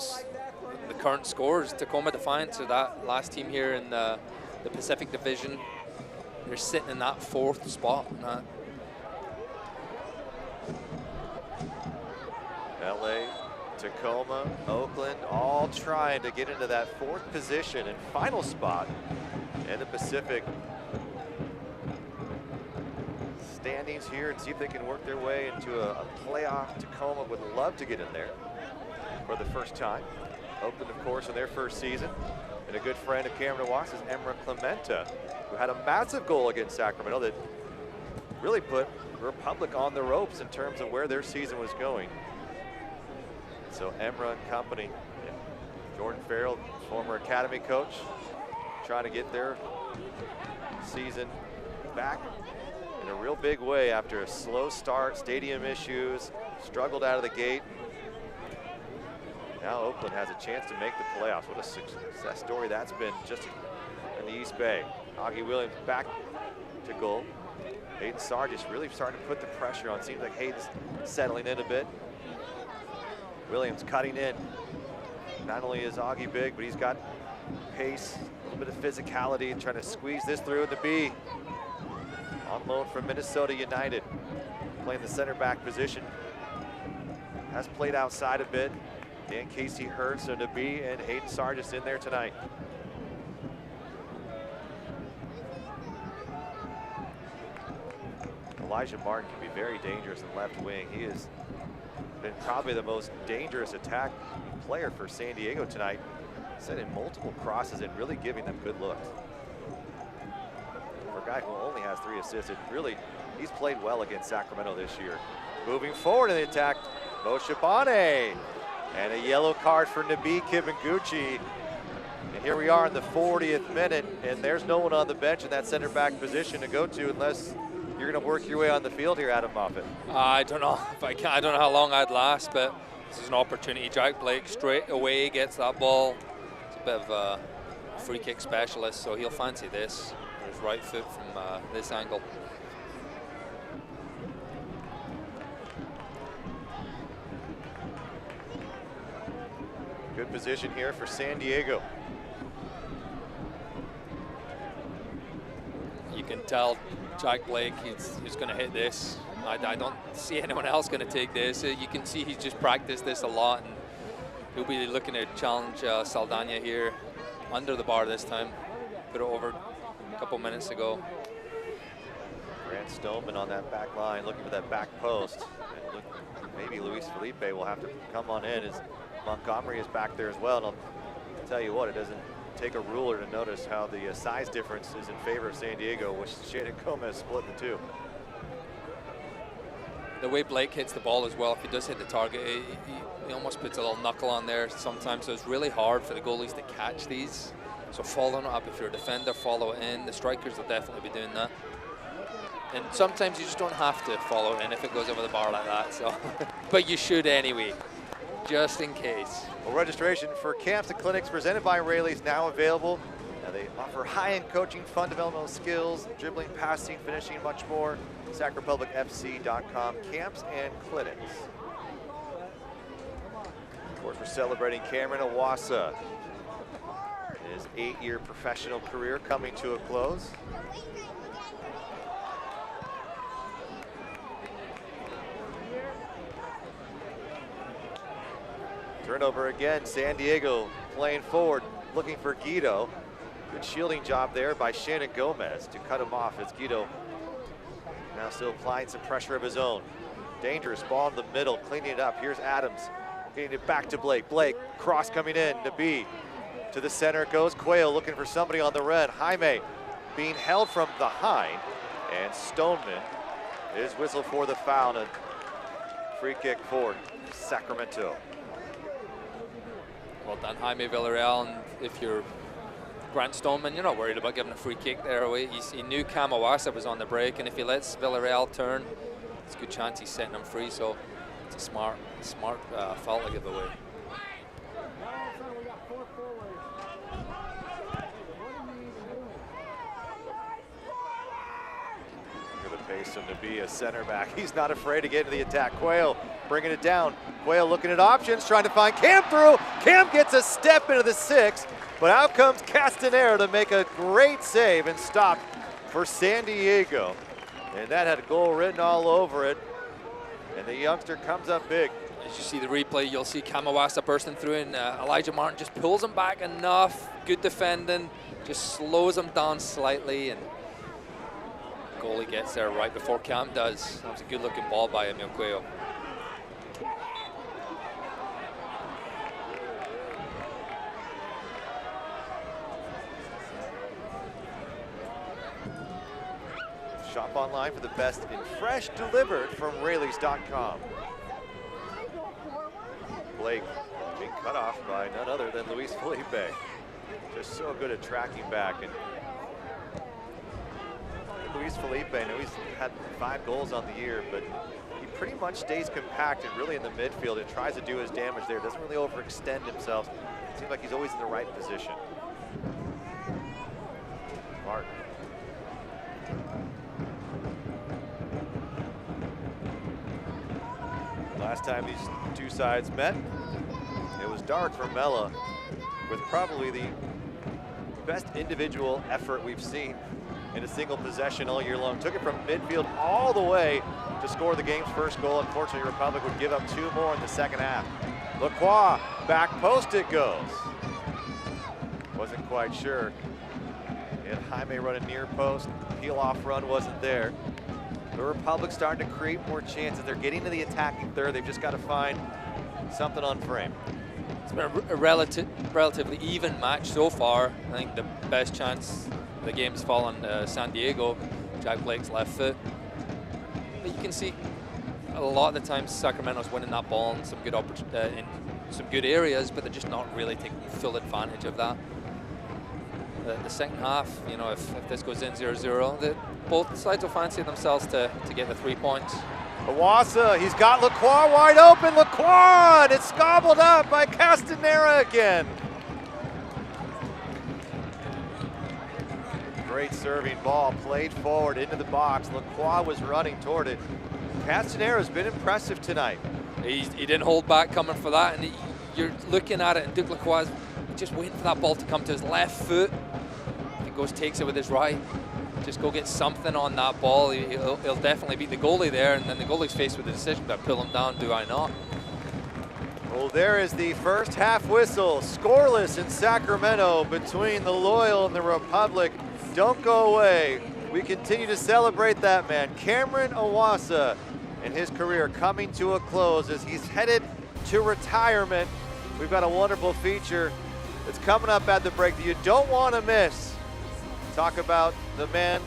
current scores, Tacoma Defiance are that last team here in the Pacific Division. They're sitting in that 4th spot. LA, Tacoma, Oakland, all trying to get into that 4th position and final spot in the Pacific standings here and see if they can work their way into a playoff. Tacoma would love to get in there for the first time. Oakland, of course, in their first season. And a good friend of Cameron Watts is Emra Clementa, who had a massive goal against Sacramento that really put Republic on the ropes in terms of where their season was going. So Emra and company, Jordan Farrell, former academy coach, trying to get their season back in a real big way after a slow start, stadium issues, struggled out of the gate. Now Oakland has a chance to make the playoffs. What a success story that's been just in the East Bay. Augie Williams back to goal. Hayden Sargis really starting to put the pressure on. Seems like Hayden's settling in a bit. Williams cutting in. Not only is Augie big, but he's got pace, a little bit of physicality, trying to squeeze this through. The B on loan from Minnesota United, playing the center back position. Has played outside a bit. Dan Casey hurt, so Nabi and Hayden Sargis in there tonight. Elijah Martin can be very dangerous in left wing. He has been probably the most dangerous attack player for San Diego tonight. Sending multiple crosses and really giving them good looks. For a guy who only has 3 assists, he's played well against Sacramento this year. Moving forward in the attack, Moshe Bane. And a yellow card for Nabi Kibanguchi. And here we are in the 40th minute, and there's no one on the bench in that center back position to go to unless you're going to work your way on the field here, Adam Moffat. I don't know if I can. I don't know how long I'd last, but this is an opportunity. Jack Blake straight away gets that ball. It's a bit of a free kick specialist, so he'll fancy this. His right foot from this angle. Good position here for San Diego. You can tell Jack Blake, he's going to hit this. I don't see anyone else going to take this. You can see he's just practiced this a lot, and he'll be looking to challenge Saldana here under the bar this time. Put it over a couple minutes ago. Grant Stoneman on that back line, looking for that back post. And look, maybe Luis Felipe will have to come on in as Montgomery is back there as well. And I'll tell you what, it doesn't take a ruler to notice how the size difference is in favor of San Diego, which Shayden Gomez split the two. The way Blake hits the ball as well, if he does hit the target, he almost puts a little knuckle on there sometimes, so it's really hard for the goalies to catch these. So following it up, if you're a defender, follow it in. The strikers will definitely be doing that. And sometimes you just don't have to follow it in if it goes over the bar like that. So, but you should anyway, just in case. Well, registration for camps and clinics presented by Rayleigh is now available. Now they offer high-end coaching, fun developmental skills, dribbling, passing, finishing, much more. SacRepublicFC.com, camps and clinics. Of course, we're celebrating Cameron Iwasa. His 8-year professional career coming to a close. Turnover again, San Diego playing forward, looking for Guido. Good shielding job there by Shannon Gomez to cut him off as Guido now still applying some pressure of his own. Dangerous ball in the middle, cleaning it up. Here's Adams, getting it back to Blake. Blake, cross coming in, Nabi. To the center it goes, Quayle looking for somebody on the run. Jaime being held from behind, and Stoneman is whistled for the foul, and free kick for Sacramento. Well done, Jaime Villarreal. And if you're Grant Stoneman, you're not worried about giving a free kick there away. He knew Kamawasa was on the break, and if he lets Villarreal turn, it's a good chance he's setting him free. So it's a smart foul to give away. Pace him to be a center back. He's not afraid to get into the attack. Quayle bringing it down. Quayle looking at options, trying to find Cam through. Cam gets a step into the 6, but out comes Castanera to make a great save and stop for San Diego. And that had a goal written all over it. And the youngster comes up big. As you see the replay, you'll see Kamawasa bursting through, and Elijah Martin just pulls him back enough. Good defending, just slows him down slightly, and goalie gets there right before Cam does. That was a good looking ball by Emil Cuello. Shop online for the best in fresh, delivered from Rayleighs.com. Blake being cut off by none other than Luis Felipe. Just so good at tracking back. And Luis Felipe, I know he's had 5 goals on the year, but he pretty much stays compact and really in the midfield and tries to do his damage there. Doesn't really overextend himself. It seems like he's always in the right position. Martin. Last time these two sides met, it was dark for Mella, with probably the best individual effort we've seen in a single possession all year long. Took it from midfield all the way to score the game's first goal. Unfortunately, Republic would give up 2 more in the second half. Lacroix, back post it goes. Wasn't quite sure. He had Jaime run a near post. Peel off run wasn't there. The Republic starting to create more chances. They're getting to the attacking third. They've just got to find something on frame. It's been a relatively even match so far. I think the best chance the game's fallen San Diego, Jack Blake's left foot. But you can see a lot of the times Sacramento's winning that ball in some good areas, but they're just not really taking full advantage of that. The second half, you know, if this goes in 0-0, both sides will fancy themselves to get the 3 points. Iwasa, he's got Lacroix wide open. Lacroix, and it's gobbled up by Castanera again. Great serving ball, played forward into the box. Lacroix was running toward it. Castanera's been impressive tonight. He didn't hold back coming for that, and you're looking at it, and Duke Lacroix just waiting for that ball to come to his left foot. He goes, takes it with his right. Just go get something on that ball. He'll definitely beat the goalie there, and then the goalie's faced with the decision, do I pull him down, do I not? Well, there is the first half whistle. Scoreless in Sacramento between the Loyal and the Republic. Don't go away. We continue to celebrate that man, Cameron Iwasa, and his career coming to a close as he's headed to retirement. We've got a wonderful feature that's coming up at the break that you don't want to miss. Talk about the man,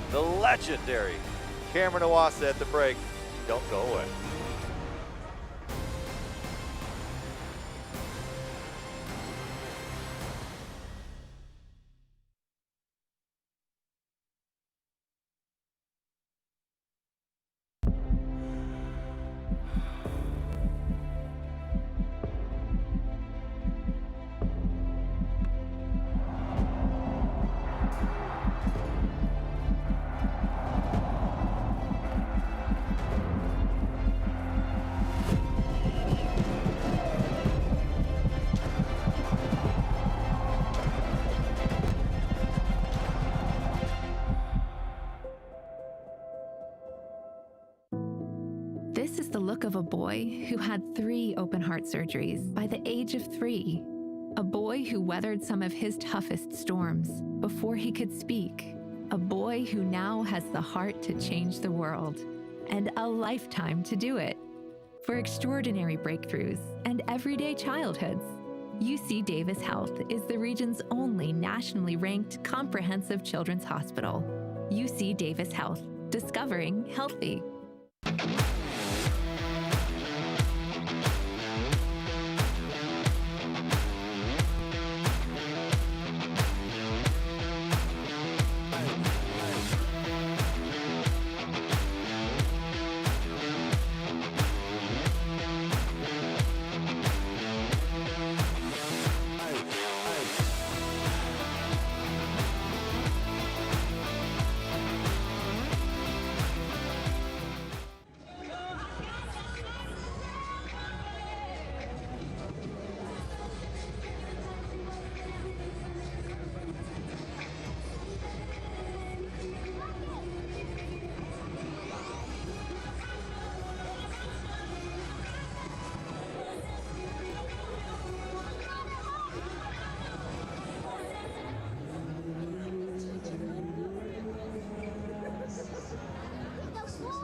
the legendary Cameron Iwasa at the break. Don't go away. This is the look of a boy who had 3 open heart surgeries by the age of 3. A boy who weathered some of his toughest storms before he could speak. A boy who now has the heart to change the world and a lifetime to do it. For extraordinary breakthroughs and everyday childhoods, UC Davis Health is the region's only nationally ranked comprehensive children's hospital. UC Davis Health, discovering healthy.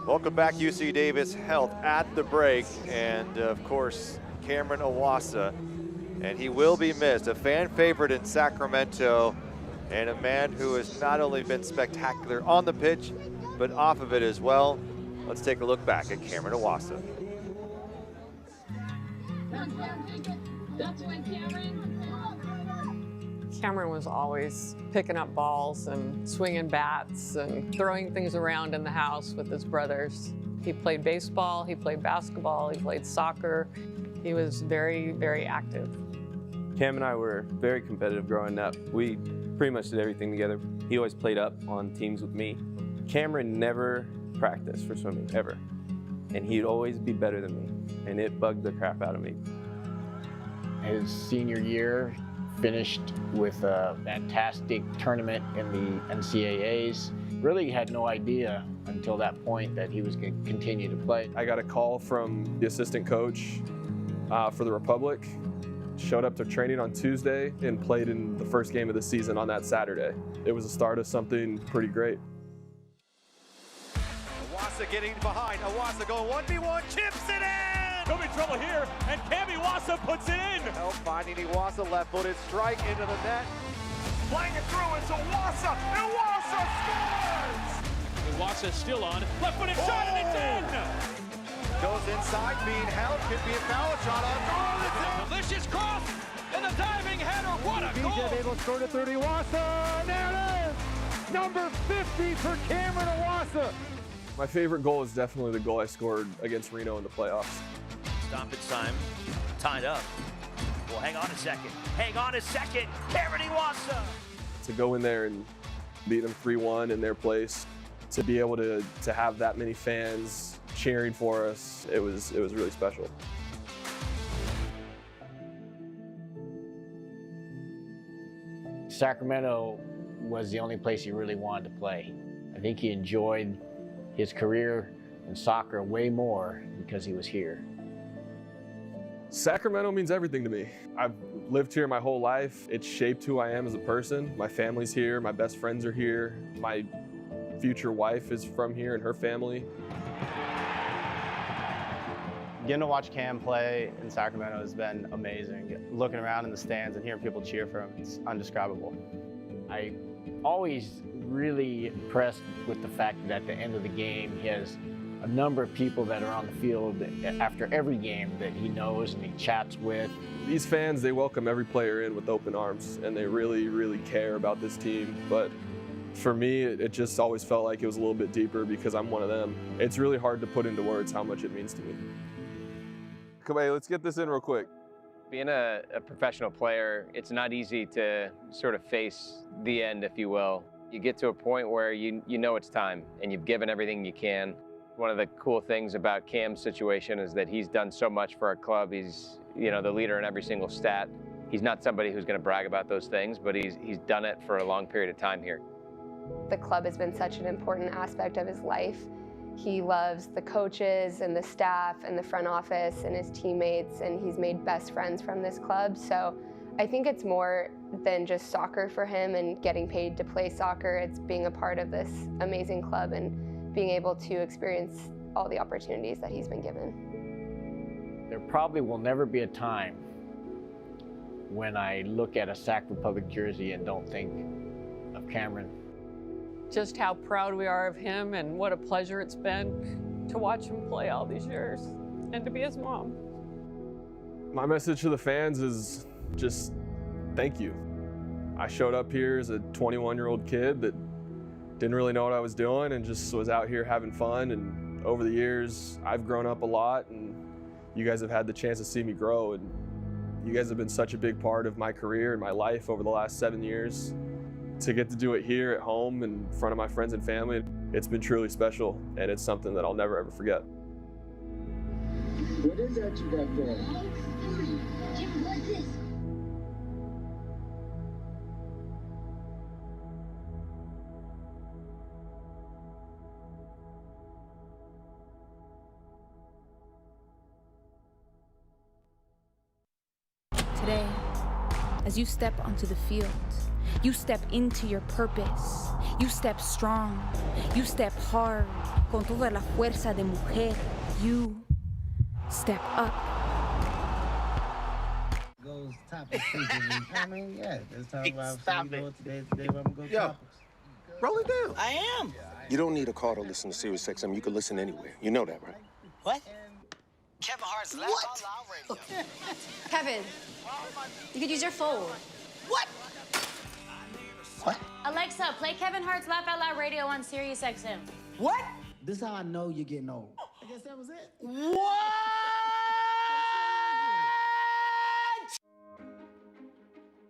Welcome back, UC Davis Health at the break, and of course, Cameron Owasa, and he will be missed. A fan favorite in Sacramento, and a man who has not only been spectacular on the pitch, but off of it as well. Let's take a look back at Cameron Owasa. Cameron was always picking up balls and swinging bats and throwing things around in the house with his brothers. He played baseball, he played basketball, he played soccer. He was very, very active. Cam and I were very competitive growing up. We pretty much did everything together. He always played up on teams with me. Cameron never practiced for swimming, ever. And he'd always be better than me, and it bugged the crap out of me. His senior year finished with a fantastic tournament in the NCAAs. Really had no idea until that point that he was going to continue to play. I got a call from the assistant coach for the Republic. Showed up to training on Tuesday and played in the first game of the season on that Saturday. It was the start of something pretty great. Owasa getting behind. Owasa going 1v1, chips it in! Could be trouble here, and Cam Owasa puts it in. Help finding Owasa, left-footed strike into the net. Playing it through, it's Owasa. Owasa scores! Owasa still on, left-footed shot, and it's in! Goes inside, being held, could be a foul shot on goal. It's in! Delicious cross, and a diving header, what a goal! BJ able to score to 30, Owasa, and there it is! Number 50 for Cameron Owasa. My favorite goal is definitely the goal I scored against Reno in the playoffs. Stoppage time, tied up. Well, hang on a second. Hang on a second. Cameron Owasa. To go in there and beat them 3-1 in their place, to be able to have that many fans cheering for us, it was really special. Sacramento was the only place he really wanted to play. I think he enjoyed his career in soccer way more because he was here. Sacramento means everything to me. I've lived here my whole life. It's shaped who I am as a person. My family's here, my best friends are here. My future wife is from here and her family. Getting to watch Cam play in Sacramento has been amazing. Looking around in the stands and hearing people cheer for him, it's indescribable. I always really impressed with the fact that at the end of the game, he has a number of people that are on the field after every game that he knows and he chats with. These fans, they welcome every player in with open arms, and they really, really care about this team. But for me, it just always felt like it was a little bit deeper because I'm one of them. It's really hard to put into words how much it means to me. Come on, let's get this in real quick. Being a professional player, it's not easy to sort of face the end, if you will. You get to a point where you know it's time, and you've given everything you can. One of the cool things about Cam's situation is that he's done so much for our club. He's, the leader in every single stat. He's not somebody who's going to brag about those things, but he's done it for a long period of time here. The club has been such an important aspect of his life. He loves the coaches and the staff and the front office and his teammates, and he's made best friends from this club. So I think it's more than just soccer for him and getting paid to play soccer. It's being a part of this amazing club and being able to experience all the opportunities that he's been given. There probably will never be a time when I look at a Sac Republic jersey and don't think of Cameron. Just how proud we are of him and what a pleasure it's been to watch him play all these years and to be his mom. My message to the fans is just thank you. I showed up here as a 21-year-old kid that didn't really know what I was doing and just was out here having fun. And over the years, I've grown up a lot, and you guys have had the chance to see me grow. And you guys have been such a big part of my career and my life over the last 7 years. To get to do it here at home in front of my friends and family, it's been truly special, and it's something that I'll never ever forget. What is that you got there? Jim, what's this? Today, as you step onto the field, You step into your purpose. You step strong. You step hard. Con toda la fuerza de mujer. You step up. Goes topic frequently. I mean, yeah, let's talk about today we're gonna go topics. Roll it down. I am. You don't need a car to listen to Sirius XM. You can listen anywhere. You know that, right? What? Kevin Hart's Laugh Out Loud Radio. Kevin, you could use your phone. What? Alexa, play Kevin Hart's Laugh Out Loud Radio on Sirius XM. What? This is how I know you're getting old. I guess that was it. What?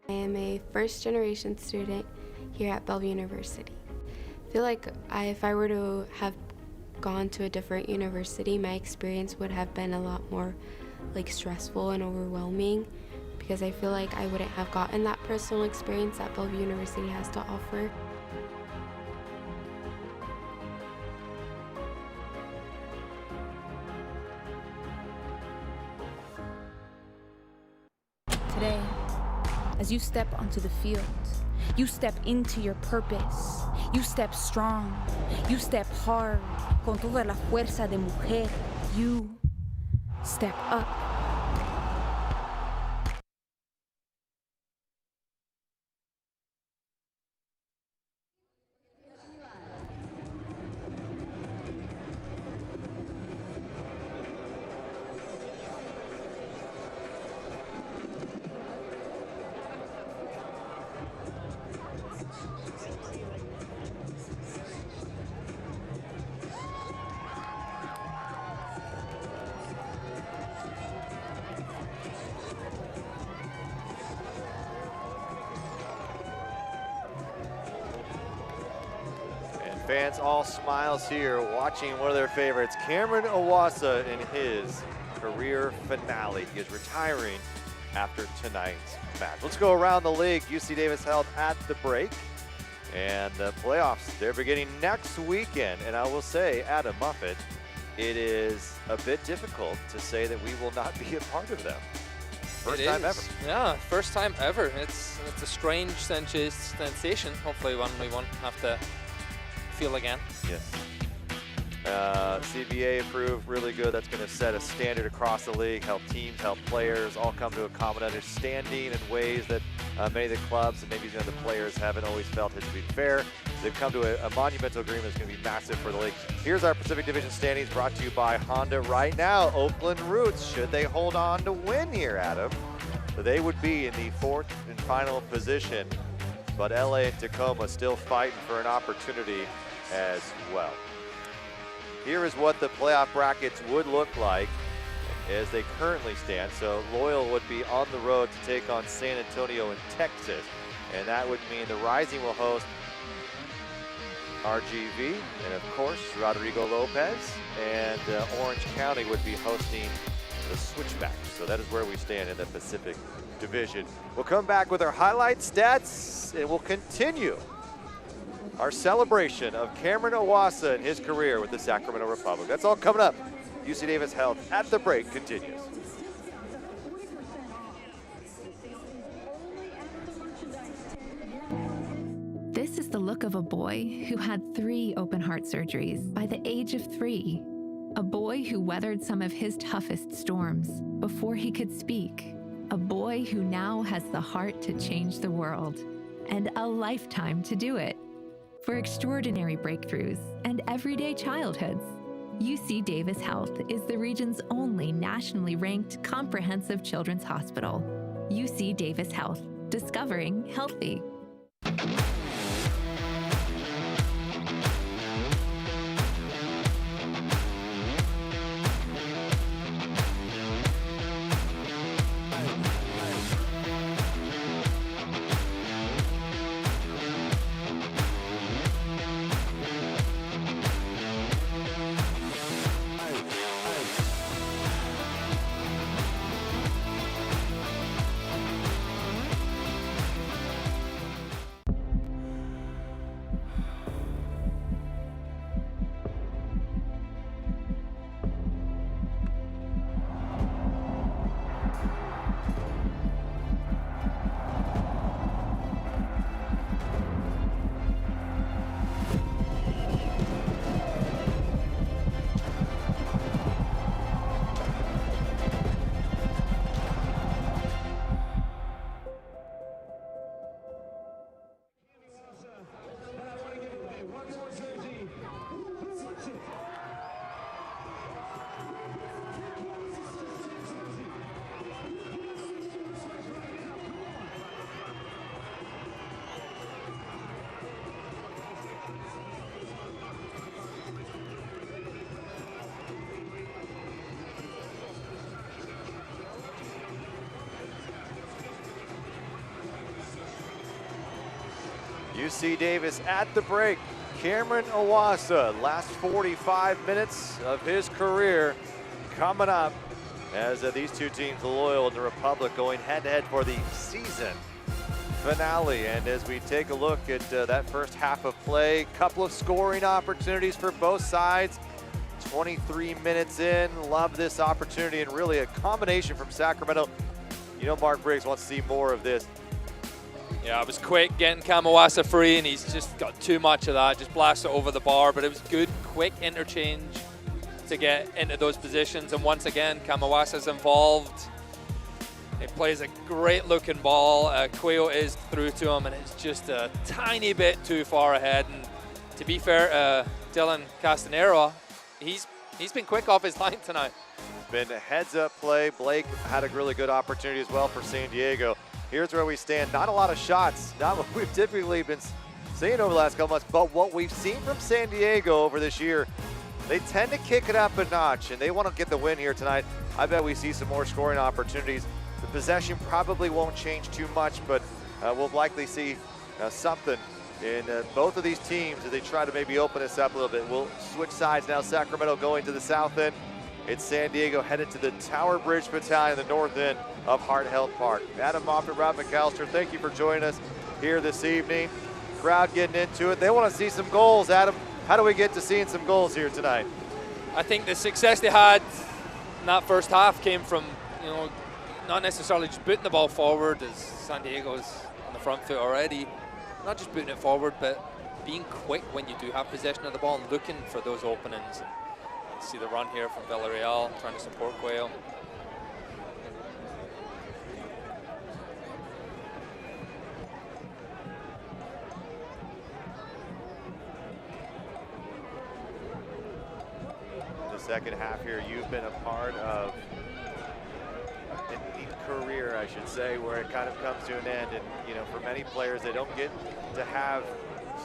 I am a first-generation student here at Bellevue University. I feel like if I were to have gone to a different university, my experience would have been a lot more stressful and overwhelming, because I feel like I wouldn't have gotten that personal experience that Bellevue University has to offer. Today, as you step onto the field, you step into your purpose. You step strong. You step hard. Con toda la fuerza de mujer. You step up. Fans all smiles here watching one of their favorites, Cameron Iwasa, in his career finale. He is retiring after tonight's match. Let's go around the league. UC Davis Health at the break. And the playoffs, they're beginning next weekend. And I will say, Adam Muffet, it is a bit difficult to say that we will not be a part of them. First time ever. Yeah, first time ever. It's a strange sensation. Hopefully one we won't have to feel again. Yes. CBA approved, really good. That's going to set a standard across the league, help teams, help players, all come to a common understanding in ways that many of the clubs and maybe the players haven't always felt has been fair. They've come to a monumental agreement that's going to be massive for the league. Here's our Pacific Division standings brought to you by Honda right now. Oakland Roots, should they hold on to win here, Adam, they would be in the fourth and final position, but LA and Tacoma still fighting for an opportunity as well. Here is what the playoff brackets would look like as they currently stand. So Loyal would be on the road to take on San Antonio in Texas, and that would mean the Rising will host RGV, and of course Rodrigo Lopez, and Orange County would be hosting the Switchbacks. So that is where we stand in the Pacific Division. We'll come back with our highlight stats, and we'll continue our celebration of Cameron Iwasa and his career with the Sacramento Republic. That's all coming up. UC Davis Health at the break continues. This is the look of a boy who had 3 open heart surgeries by the age of 3. A boy who weathered some of his toughest storms before he could speak. A boy who now has the heart to change the world and a lifetime to do it. For extraordinary breakthroughs and everyday childhoods, UC Davis Health is the region's only nationally ranked comprehensive children's hospital. UC Davis Health, discovering healthy. WC Davis at the break. Cameron Owasa, last 45 minutes of his career coming up as these two teams, the Loyal and the Republic, going head-to-head for the season finale. And as we take a look at that first half of play, couple of scoring opportunities for both sides. 23 minutes in, love this opportunity, and really a combination from Sacramento. You know Mark Briggs wants to see more of this. Yeah, it was quick getting Cam Owasa free, and he's just got too much of that, just blasted it over the bar, but it was good, quick interchange to get into those positions, and once again, Cam Owasa's involved. He plays a great looking ball. Cuello is through to him, and it's just a tiny bit too far ahead, and to be fair, Dylan Castanero, he's been quick off his line tonight. Been a heads-up play. Blake had a really good opportunity as well for San Diego. Here's where we stand. Not a lot of shots, not what we've typically been seeing over the last couple months, but what we've seen from San Diego over this year, they tend to kick it up a notch, and they want to get the win here tonight. I bet we see some more scoring opportunities. The possession probably won't change too much, but we'll likely see something in both of these teams as they try to maybe open this up a little bit. We'll switch sides now. Sacramento going to the south end. It's San Diego headed to the Tower Bridge Battalion, the north end of Hart Health Park. Adam Moffett, Rob McAllister, thank you for joining us here this evening. Crowd getting into it. They want to see some goals. Adam, how do we get to seeing some goals here tonight? I think the success they had in that first half came from, not necessarily just putting the ball forward, as San Diego's on the front foot already. Not just putting it forward, but being quick when you do have possession of the ball and looking for those openings. See the run here from Villarreal, trying to support Cuello. The second half here, you've been a part of a career, I should say, where it kind of comes to an end. And, for many players, they don't get to have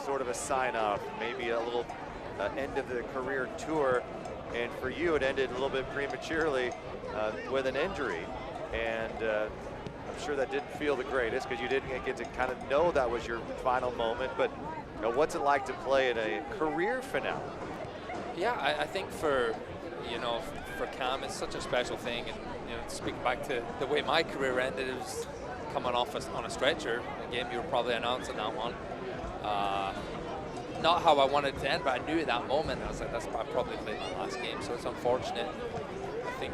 sort of a sign-off, maybe a little end of the career tour. And for you, it ended a little bit prematurely with an injury. And I'm sure that didn't feel the greatest because you didn't get to kind of know that was your final moment. But what's it like to play in a career finale? Yeah, I think for Cam, it's such a special thing. And to speak back to the way my career ended, it was coming off on a stretcher. A game you were probably announcing that one. Not how I wanted to end, but I knew at that moment, I was like, I probably played my last game, so it's unfortunate. I think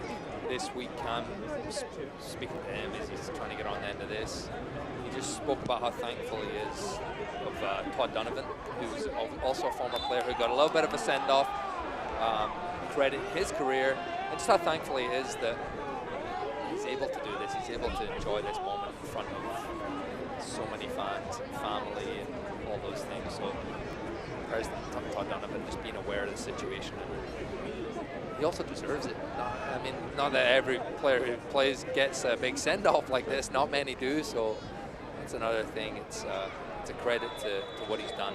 this week, Cam, speaking to him, he's trying to get on the end of this. He just spoke about how thankful he is of Todd Donovan, who's also a former player who got a little bit of a send-off, credit his career, and just how thankful he is that he's able to do this, he's able to enjoy this moment in front of so many fans and family and all those things. So President Todd Donovan just being aware of the situation. And he also deserves it. Not that every player who plays gets a big send-off like this. Not many do, so that's another thing. It's a credit to what he's done.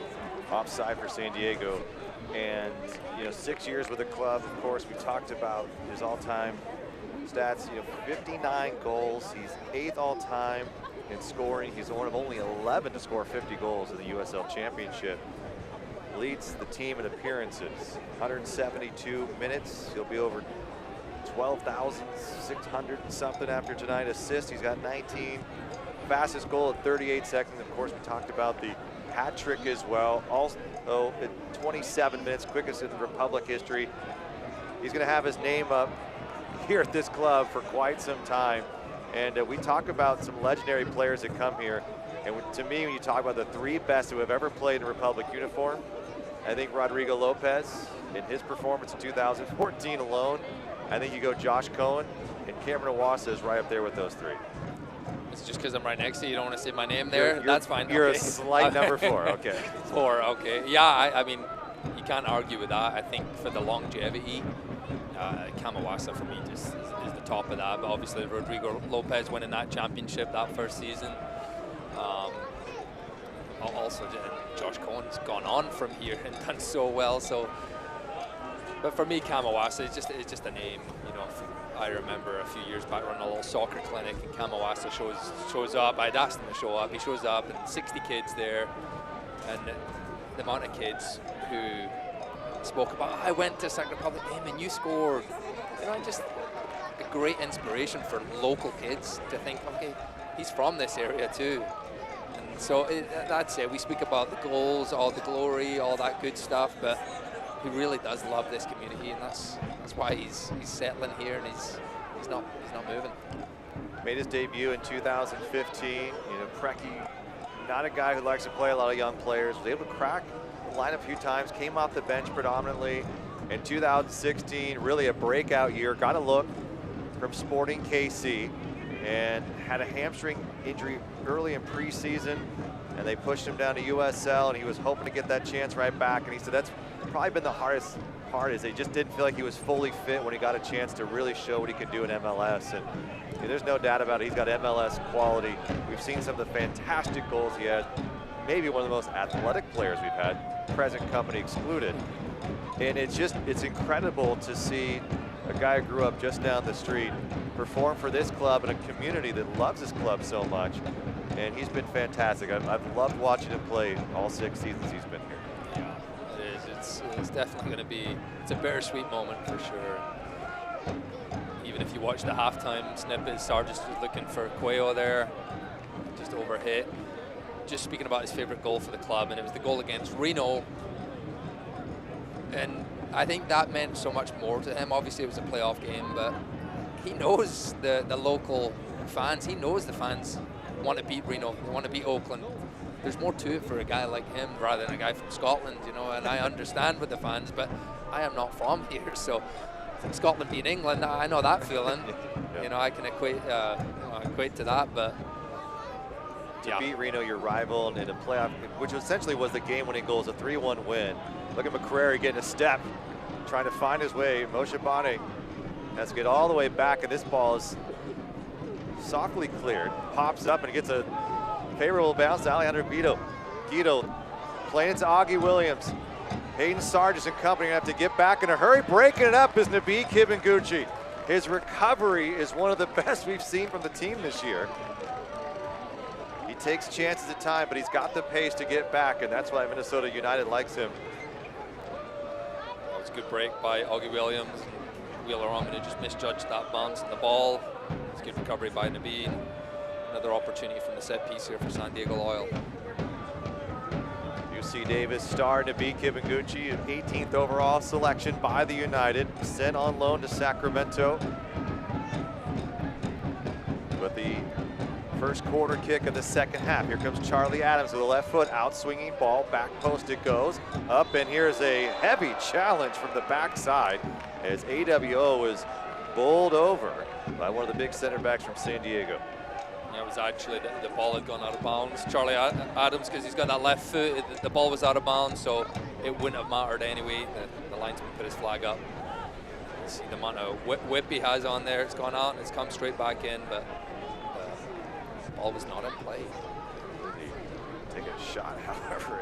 Offside for San Diego. And, 6 years with the club, of course, we talked about his all-time stats, 59 goals. He's 8th all-time in scoring. He's one of only 11 to score 50 goals in the USL Championship. Leads the team in appearances, 172 minutes. He'll be over 12,600 and something after tonight. Assists, he's got 19. Fastest goal at 38 seconds. Of course, we talked about the hat trick as well. Also at 27 minutes, quickest in the Republic history. He's going to have his name up here at this club for quite some time. And we talk about some legendary players that come here. And to me, when you talk about the three best who have ever played in Republic uniform, I think Rodrigo Lopez in his performance in 2014 alone. I think you go Josh Cohen, and Cameron Owasa is right up there with those three. It's just because I'm right next to you, you don't want to say my name there? That's fine. You're okay. a slight number 4, okay. 4, okay. Yeah, I mean, you can't argue with that. I think for the longevity, Cam Owasa for me just is the top of that. But obviously Rodrigo Lopez winning that championship that first season. Also, Josh Cohen's gone on from here and done so well. So, but for me, Cam Owasa is just a name. I remember a few years back running a little soccer clinic, and Cam Owasa shows up. I'd asked him to show up. He shows up, and 60 kids there, And the amount of kids who spoke about, I went to Sac Republic game and you scored. You know, just a great inspiration for local kids to think, okay, he's from this area too. And so that's it. We speak about the goals, all the glory, all that good stuff, but he really does love this community, and that's why he's settling here, and he's not moving. Made his debut in 2015. You know, Preki, not a guy who likes to play a lot of young players, was able to crack the line a few times, came off the bench predominantly. In 2016, really a breakout year, got a look from Sporting KC, and had a hamstring injury early in preseason, and they pushed him down to USL, and he was hoping to get that chance right back, and he said that's probably been the hardest part, is they just didn't feel like he was fully fit when he got a chance to really show what he could do in MLS. And there's no doubt about it, he's got MLS quality. We've seen some of the fantastic goals he had, maybe one of the most athletic players we've had, present company excluded. And it's incredible to see a guy who grew up just down the street perform for this club in a community that loves this club so much. And he's been fantastic. I've loved watching him play all 6 seasons he's been here. Yeah, it is. It's definitely going to be, it's a bittersweet moment for sure. Even if you watch the halftime snippet, Sargis was looking for Cuello there, just overhit. Just speaking about his favorite goal for the club, and it was the goal against Reno. And I think that meant so much more to him. Obviously, it was a playoff game, but he knows the local fans. He knows the fans want to beat Reno, they want to beat Oakland. There's more to it for a guy like him rather than a guy from Scotland, you know, and I understand with the fans, but I am not from here, so Scotland beat England, I know that feeling. You know, I can equate to that, but to beat Reno, your rival, in a playoff, which essentially was the game-winning goal, is a 3-1 win. Look at McCrary getting a step, trying to find his way. Moshe Bane has to get all the way back, and this ball is softly cleared, pops up and gets a favorable bounce to Alejandro Guido playing it to Augie Williams. Hayden Sargis and company have to get back in a hurry. Breaking it up is Nabi Kibanguchi. His recovery is one of the best we've seen from the team this year. He takes chances at time, but he's got the pace to get back, and that's why Minnesota United likes him. That was a good break by Augie Williams. Wheeler Romney just misjudged that bounce in the ball. It's good recovery by Nabi. Another opportunity from the set piece here for San Diego Loyal. UC Davis star Nabi Kibanguchi, 18th overall selection by the United, sent on loan to Sacramento. But the first quarter kick of the second half. Here comes Charlie Adams with a left foot, out swinging ball, back post it goes. Up, and here's a heavy challenge from the backside as AWO was bowled over by one of the big center backs from San Diego. Yeah, it was actually the ball had gone out of bounds. Charlie Adams, because he's got that left foot, the ball was out of bounds, so it wouldn't have mattered anyway. The linesman put his flag up. You see the amount of whip he has on there. It's gone out and it's come straight back in, but the ball was not in play. Take a shot, however,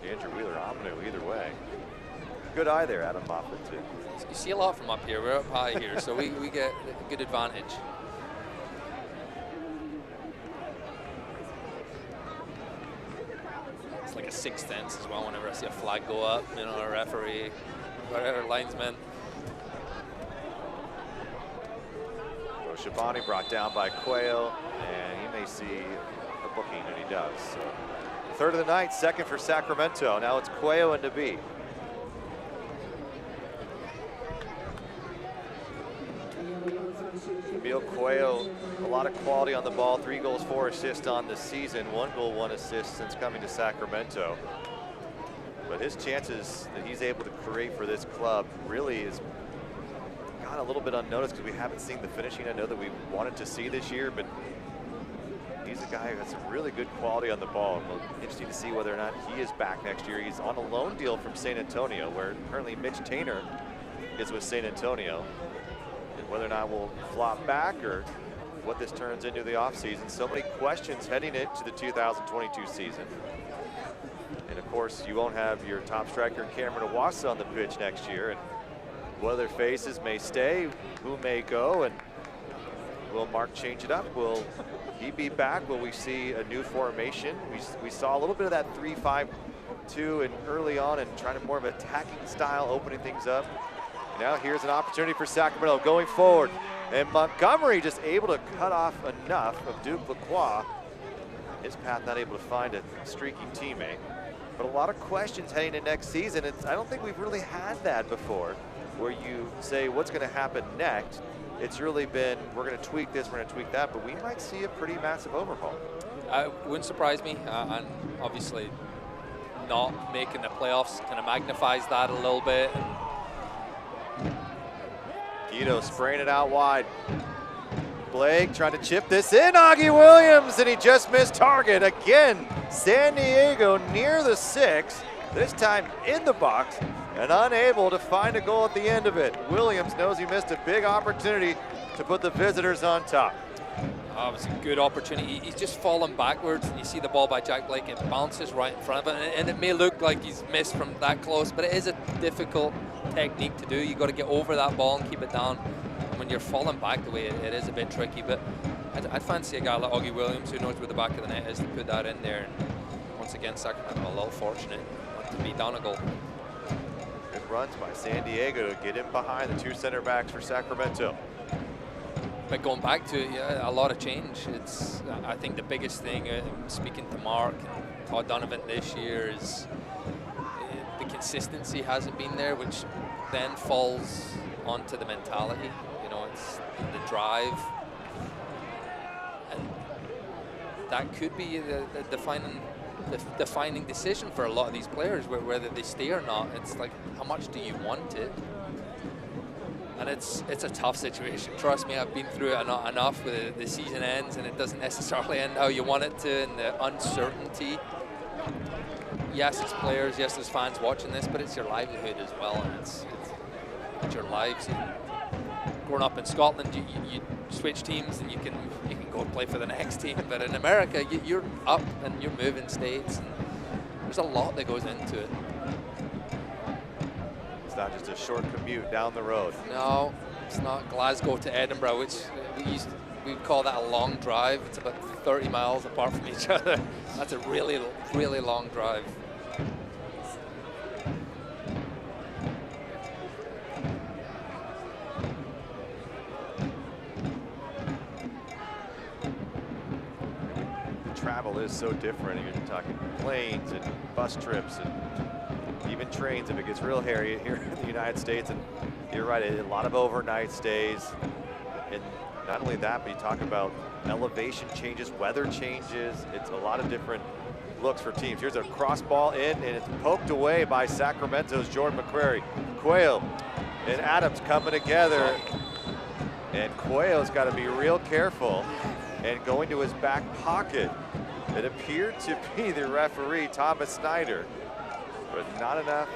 Andrew Wheeler Ominu either way. Good eye there, Adam Moffat, too. You see a lot from up here. We're up high here, so we get a good advantage. It's like a sixth sense as well whenever I see a flag go up, you know, a referee, whatever, linesman. Shabani brought down by Cuello, and he may see a booking, and he does. So, third of the night, second for Sacramento. Now it's Cuello and Nabi. Emil Cuello, a lot of quality on the ball, 3 goals, 4 assists on the season, 1 goal, 1 assist since coming to Sacramento. But his chances that he's able to create for this club really is gone a little bit unnoticed because we haven't seen the finishing I know that we wanted to see this year, but he's a guy who has some really good quality on the ball. It'll be interesting to see whether or not he is back next year. He's on a loan deal from San Antonio, where currently Mitch Tainer is with San Antonio. And whether or not we'll flop back or what this turns into the offseason. So many questions heading into the 2022 season. And of course, you won't have your top striker Cameron Iwasa on the pitch next year. And what other faces may stay, who may go, and will Mark change it up? Will he be back? Will we see a new formation? We saw a little bit of that 3-5 too, and early on, and trying to more of an attacking style, opening things up. Now here's an opportunity for Sacramento going forward. And Montgomery just able to cut off enough of Duke Lacroix. His path not able to find a streaking teammate. But a lot of questions heading into next season. I don't think we've really had that before, where you say what's going to happen next. It's really been, we're going to tweak this, we're going to tweak that, but we might see a pretty massive overhaul. Wouldn't surprise me, and obviously not making the playoffs kind of magnifies that a little bit. Guido spraying it out wide. Blake trying to chip this in, Augie Williams, and he just missed target. Again, San Diego near the 6, this time in the box, and unable to find a goal at the end of it. Williams knows he missed a big opportunity to put the visitors on top. Oh, it was a good opportunity. He's just fallen backwards, and you see the ball by Jack Blake, it bounces right in front of him, and it may look like he's missed from that close, but it is a difficult technique to do. You got to get over that ball and keep it down. And when you're falling back the way it is a bit tricky, but I'd fancy a guy like Augie Williams, who knows where the back of the net is, to put that in there. And once again, Sacramento a little fortunate not to be down a goal. Good runs by San Diego to get in behind the 2 center backs for Sacramento. But going back to it, yeah, a lot of change. It's, I think the biggest thing, speaking to Mark and Todd Donovan this year, is the consistency hasn't been there, which then falls onto the mentality. You know, it's the drive. And that could be the defining decision for a lot of these players, whether they stay or not. It's like, how much do you want it? And it's a tough situation. Trust me, I've been through it enough. With the season ends and it doesn't necessarily end how you want it to, and the uncertainty. Yes, it's players, yes, there's fans watching this, but it's your livelihood as well, and it's your lives. Growing up in Scotland, you switch teams and you can go and play for the next team. But in America, you're up and you're moving states, and there's a lot that goes into it. It's not just a short commute down the road. No, it's not. Glasgow to Edinburgh, which we'd call that a long drive. It's about 30 miles apart from each other. That's a really, really long drive. The travel is so different. You're talking planes and bus trips and even trains if it gets real hairy here in the United States. And you're right, a lot of overnight stays. And not only that, but you talk about elevation changes, weather changes. It's a lot of different looks for teams. Here's a cross ball in, and it's poked away by Sacramento's Jordan McCrary. Cuello and Adams coming together. And Cuello's got to be real careful and going to his back pocket. It appeared to be the referee, Thomas Snyder, but not enough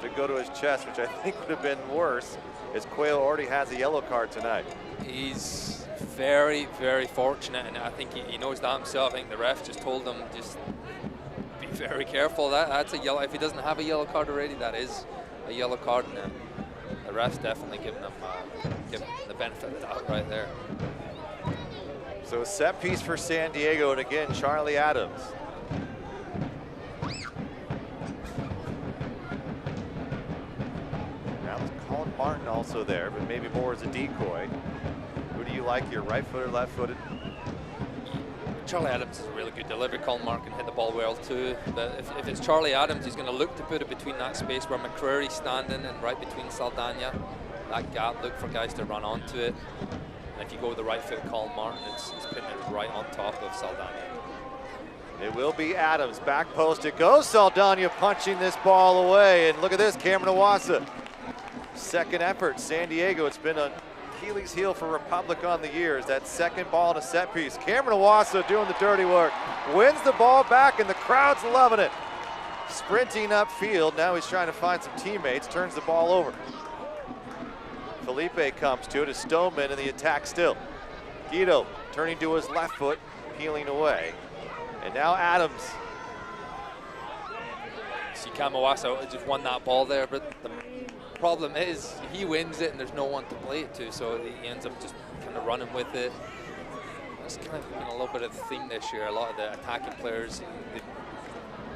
to go to his chest, which I think would have been worse, as Cuello already has a yellow card tonight. He's very, very fortunate, and I think he knows that himself. I think the ref just told him, just be very careful. That's a yellow. If he doesn't have a yellow card already, that is a yellow card, and the ref's definitely giving him the benefit of the doubt right there. So a set piece for San Diego, and again, Charlie Adams. Colin Martin also there, but maybe more as a decoy. Who do you like here, right-footed, left-footed? Charlie Adams is a really good delivery. Colin Martin can hit the ball well too. But if it's Charlie Adams, he's going to look to put it between that space where McCreary's standing and right between Saldana. That gap, look for guys to run onto it. And if you go with the right foot, Colin Martin, it's putting it right on top of Saldana. It will be Adams, back post it goes. Saldana punching this ball away, and look at this, Cameron Iwasa. Second effort, San Diego. It's been an Achilles heel for Republic on the years. That second ball in a set piece. Cameron Iwasa doing the dirty work. Wins the ball back, and the crowd's loving it. Sprinting upfield. Now he's trying to find some teammates. Turns the ball over. Felipe comes to it as Stoneman in the attack still. Guido turning to his left foot, peeling away. And now Adams. See, Iwasa just won that ball there, but the problem is he wins it and there's no one to play it to, so he ends up just kind of running with it. That's kind of been a little bit of the theme this year. A lot of the attacking players,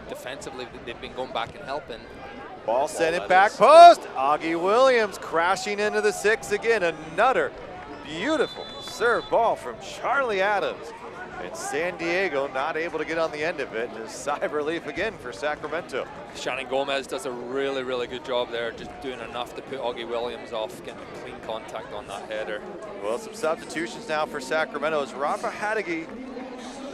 they defensively, they've been going back and helping. Ball sent it back post. Augie Williams crashing into the 6 again. Another beautiful serve ball from Charlie Adams. And San Diego not able to get on the end of it. And a sigh of relief again for Sacramento. Shannon Gomez does a really, really good job there, just doing enough to put Augie Williams off, getting clean contact on that header. Well, some substitutions now for Sacramento as Rafa Hadegi,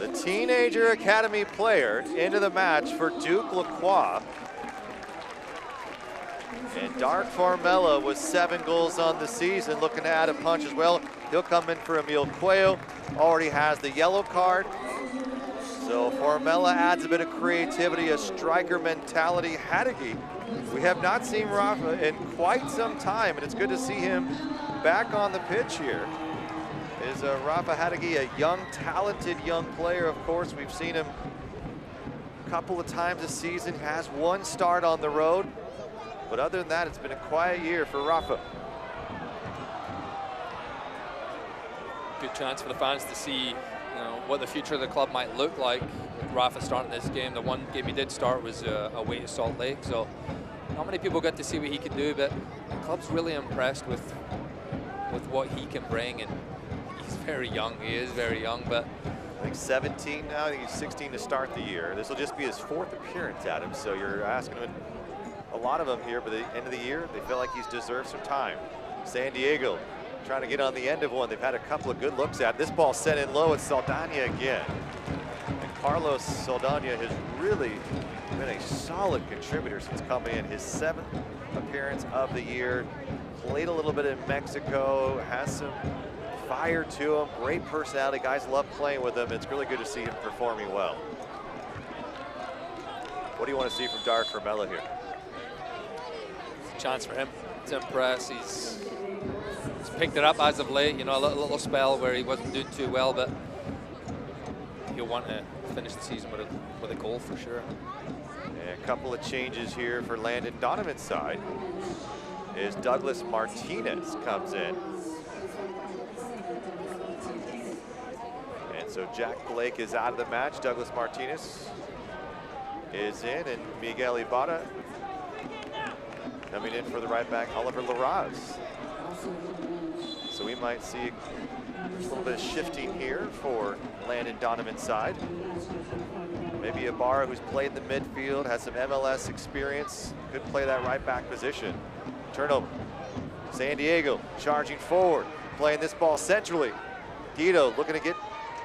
the teenager academy player, into the match for Duke Lacroix. And Dark Formella with 7 goals on the season, looking to add a punch as well. He'll come in for Emil Cuello, already has the yellow card. So Formella adds a bit of creativity, a striker mentality. Hadegi, we have not seen Rafa in quite some time, and it's good to see him back on the pitch here. Is Rafa Hadegi a young, talented young player? Of course, we've seen him a couple of times this season, has 1 start on the road. But other than that, it's been a quiet year for Rafa. Good chance for the fans to see, what the future of the club might look like. With Rafa starting this game, the one game he did start was away to Salt Lake. So not many people got to see what he could do, but the club's really impressed with what he can bring. And he's very young. He is very young, but I think 17 now. I think he's 16 to start the year. This will just be his 4th appearance at him. So you're asking him. A lot of them here, but at the end of the year, they feel like he's deserved some time. San Diego trying to get on the end of one. They've had a couple of good looks at. This ball sent in low at Saldana again. And Carlos Saldana has really been a solid contributor since coming in. His 7th appearance of the year. Played a little bit in Mexico, has some fire to him, great personality. Guys love playing with him. It's really good to see him performing well. What do you want to see from Dark Formella here? Chance for him to impress. He's picked it up as of late, a little spell where he wasn't doing too well, but he'll want to finish the season with a goal for sure. And a couple of changes here for Landon Donovan's side is Douglas Martinez comes in. And so Jack Blake is out of the match. Douglas Martinez is in, and Miguel Ibarra coming in for the right back, Oliver Larraz. So we might see a little bit of shifting here for Landon Donovan's side. Maybe Ibarra, who's played in the midfield, has some MLS experience, could play that right back position. Turnover. San Diego charging forward, playing this ball centrally. Guido looking to get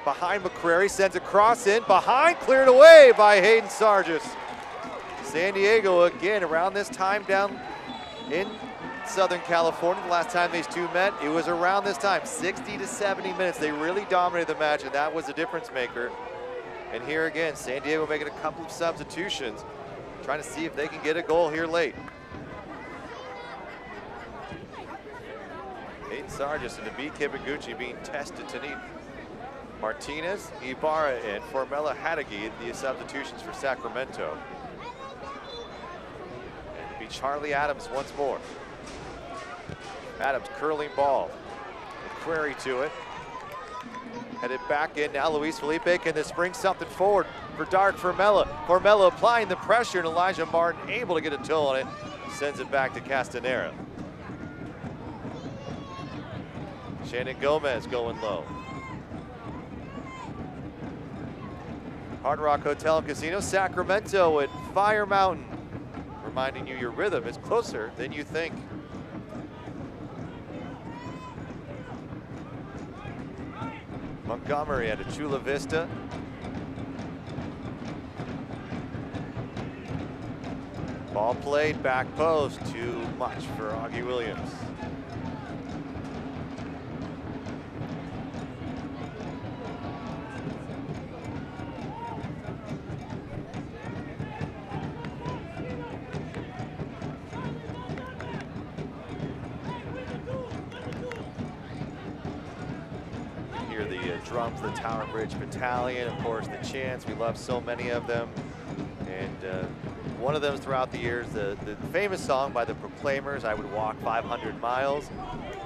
behind McCrary, sends a cross in, behind, cleared away by Hayden Sargis. San Diego again around this time down in Southern California. The last time these two met, it was around this time, 60 to 70 minutes. They really dominated the match, and that was a difference maker. And here again, San Diego making a couple of substitutions, trying to see if they can get a goal here late. Hayden Sargis and Nabi Kibiguchi being tested tonight. Martinez, Ibarra, and Formella Hadegi, the substitutions for Sacramento. Charlie Adams once more. Adams curling ball. Query to it. Headed back in now. Luis Felipe, can this bring something forward for Dark Formella? Formella applying the pressure, and Elijah Martin able to get a toe on it. Sends it back to Castanera. Shannon Gomez going low. Hard Rock Hotel and Casino, Sacramento at Fire Mountain. Reminding you your rhythm is closer than you think. Montgomery at a Chula Vista. Ball played back post, too much for Augie Williams. Drums, the Tower Bridge Battalion, of course, the chants. We love so many of them. And one of them throughout the years, the famous song by the Proclaimers, I Would Walk 500 Miles.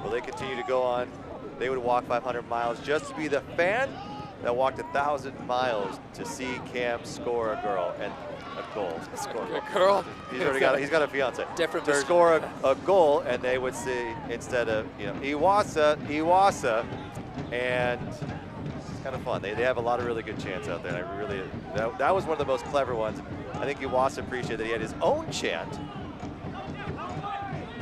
Well, they continue to go on. They would walk 500 miles just to be the fan that walked 1,000 miles to see Cam score a goal. Score a goal. He's got a fiance. Different to version. score a goal, and they would say, instead of, Iwasa, and it's kind of fun. They have a lot of really good chants out there. And that was one of the most clever ones. I think Iwasa appreciated that he had his own chant.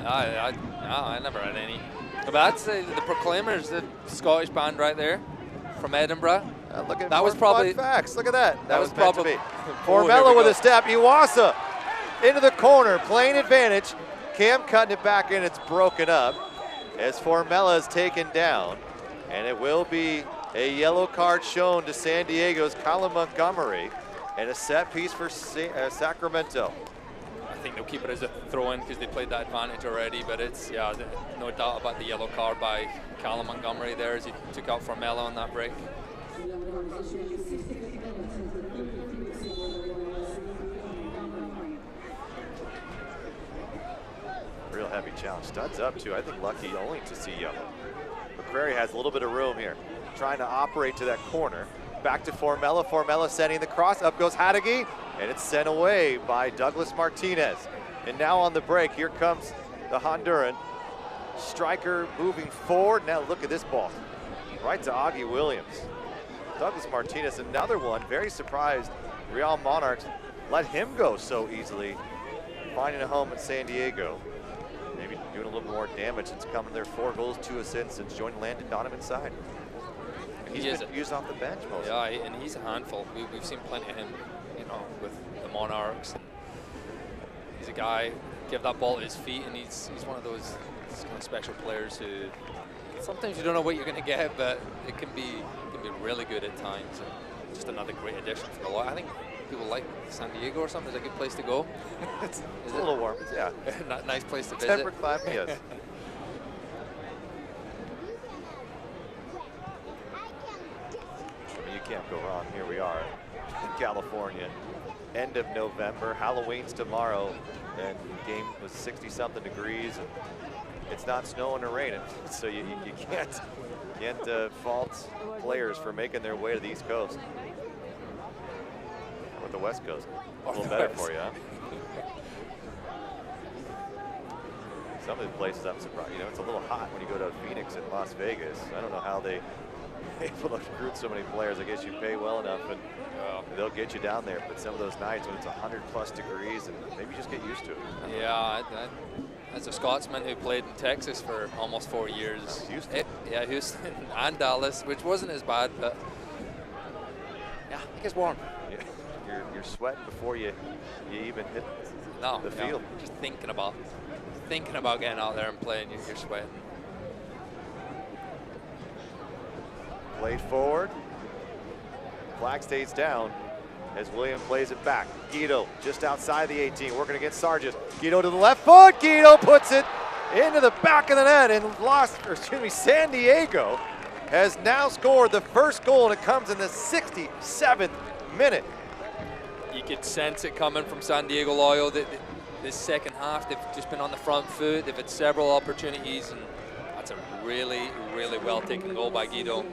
I never had any. But that's the Proclaimers, the Scottish band right there from Edinburgh. Look at that was probably fun facts. Look at that. That was probably Formella with a step. Iwasa into the corner, playing advantage. Cam cutting it back in. It's broken up as Formella is taken down, and it will be a yellow card shown to San Diego's Colin Montgomery, and a set piece for Sacramento. I think they'll keep it as a throw-in because they played that advantage already, but it's, no doubt about the yellow card by Callum Montgomery there as he took out Formella on that break. Real heavy challenge. Studs up too. I think lucky only to see yellow. McCrary has a little bit of room here. Trying to operate to that corner. Back to Formella. Formella sending the cross. Up goes Hadagi. And it's sent away by Douglas Martinez. And now on the break, here comes the Honduran. Striker moving forward. Now look at this ball. Right to Augie Williams. Douglas Martinez, another one. Very surprised Real Monarchs let him go so easily. Finding a home in San Diego. Maybe doing a little more damage since coming there. 4 goals, 2 assists since joining Landon Donovan side. And he's been used off the bench mostly. Yeah, and he's a handful. We've seen plenty of him, with the Monarchs. And he's a guy, give that ball at his feet, and he's one of those kind of special players who sometimes you don't know what you're going to get, but it can be really good at times. And just another great addition for the lot. I think people like San Diego or something. Is a good place to go. It's a little warm, yeah. Nice place to visit. Temperate climate, yes. You can't go wrong. Here we are in California, end of November. Halloween's tomorrow, and the game was 60-something degrees, and it's not snowing or raining, so you can't fault players for making their way to the East Coast. How about the West Coast? A little better for you, huh? Some of the places I'm surprised. It's a little hot when you go to Phoenix and Las Vegas. I don't know how they able to recruit so many players. I guess you pay well enough and they'll get you down there. But some of those nights when it's 100+ degrees, and maybe just get used to it. Yeah, as a Scotsman who played in Texas for almost 4 years. Houston. Houston and Dallas, which wasn't as bad, but yeah, it gets warm. Yeah. You're sweating before you even hit the field. Just thinking about getting out there and playing, you're sweating. Played forward. Flag stays down as William plays it back. Guido just outside the 18, working against Sargent. Guido to the left foot. Guido puts it into the back of the net, and San Diego has now scored the first goal, and it comes in the 67th minute. You could sense it coming from San Diego Loyal. This second half, they've just been on the front foot. They've had several opportunities, and that's a really, really well taken goal by Guido.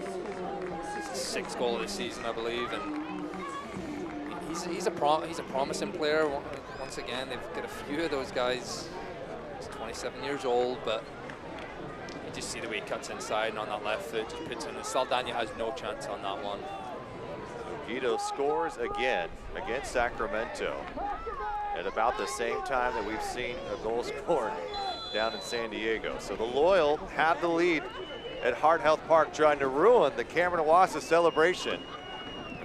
Sixth goal of the season, I believe, and he's a promising player. Once again, they've got a few of those guys. He's 27 years old, but you just see the way he cuts inside and on that left foot just puts in. And Saldana has no chance on that one. So Guido scores again against Sacramento at about the same time that we've seen a goal scored down in San Diego. So the Loyal have the lead at Heart Health Park, trying to ruin the Cameron Iwasa celebration.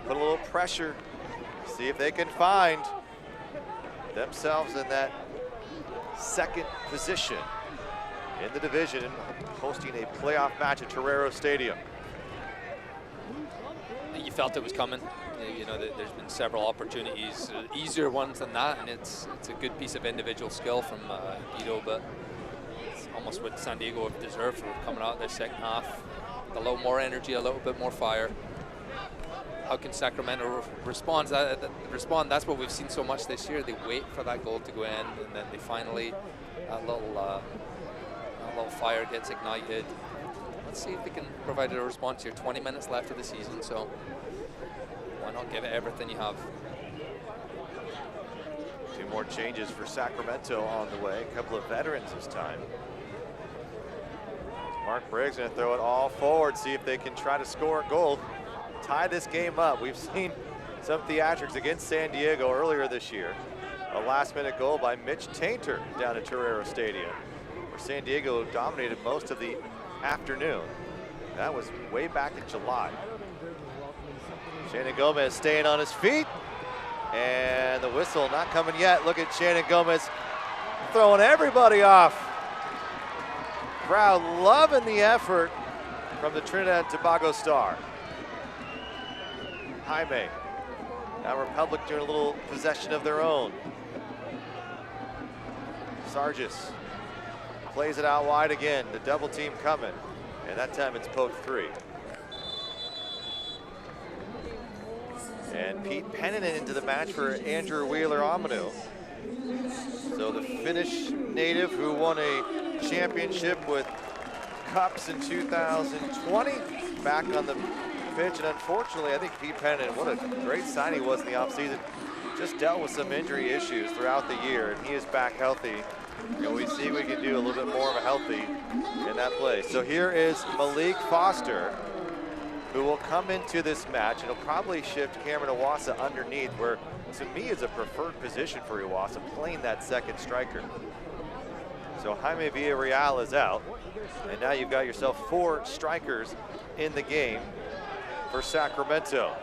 Put a little pressure, see if they can find themselves in that second position in the division, hosting a playoff match at Torero Stadium. You felt it was coming. There's been several opportunities, easier ones than that, and it's a good piece of individual skill from Guido, but it's almost what San Diego have deserved for coming out their second half. A little more energy, a little bit more fire. How can Sacramento respond? That's what we've seen so much this year. They wait for that goal to go in, and then they finally, that little fire gets ignited. let's see if they can provide a response here. 20 minutes left of the season, so why not give it everything you have? 2 more changes for Sacramento on the way. A couple of veterans this time. Mark Briggs going to throw it all forward, see if they can try to score a goal, tie this game up. We've seen some theatrics against San Diego earlier this year. A last-minute goal by Mitch Tainter down at Torero Stadium, where San Diego dominated most of the afternoon. That was way back in July. Shannon Gomez staying on his feet, and the whistle not coming yet. Look at Shannon Gomez throwing everybody off. Crowd loving the effort from the Trinidad and Tobago star. Jaime, now Republic doing a little possession of their own. Sargis plays it out wide again, the double team coming, and that time it's poke 3. And Pete Pennanen into the match for Andrew Wheeler-Amanu. So the Finnish native who won a championship with Cups in 2020, back on the pitch, and unfortunately I think Pete Pennanen, what a great sign he was in the offseason, just dealt with some injury issues throughout the year, and he is back healthy. And we see we can do a little bit more of a healthy in that place. So here is Malik Foster, who will come into this match, and he'll probably shift Cameron Iwasa underneath, where to me is a preferred position for Iwasa, playing that second striker. So Jaime Villarreal is out, and now you've got yourself 4 strikers in the game for Sacramento.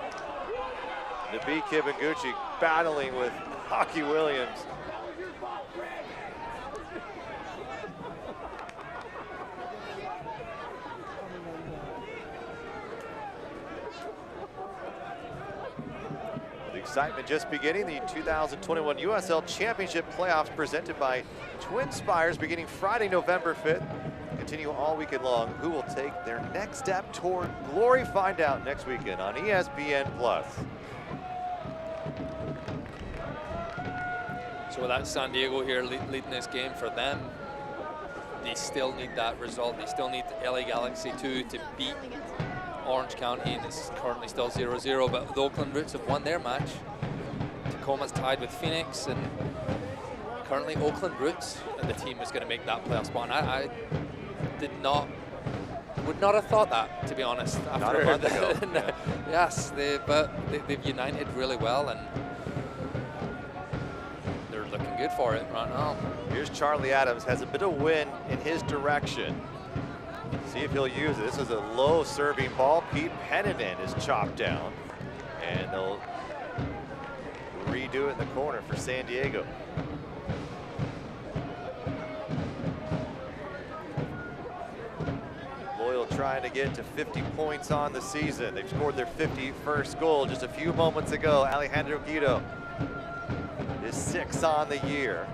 Nabi Kibanguchi battling with Hockey Williams. Excitement just beginning. The 2021 USL Championship playoffs presented by Twin Spires beginning Friday, November 5th. Continue all weekend long. Who will take their next step toward glory? Find out next weekend on ESPN+. So without San Diego here leading this game, for them, they still need that result. They still need LA Galaxy 2 to beat Orange County, and it's currently still 0-0, but the Oakland Roots have won their match. Tacoma's tied with Phoenix, and currently Oakland Roots and the team is going to make that playoff spot. I would not have thought that, to be honest. Not a month ago. Yeah. Yes, they've united really well, and they're looking good for it right now. Here's Charlie Adams, has a bit of wind in his direction. See if he'll use it. This is a low serving ball. Pete Pennanen is chopped down, and they'll redo it in the corner for San Diego. Loyal trying to get to 50 points on the season. They've scored their 51st goal just a few moments ago. Alejandro Guido is 6 on the year.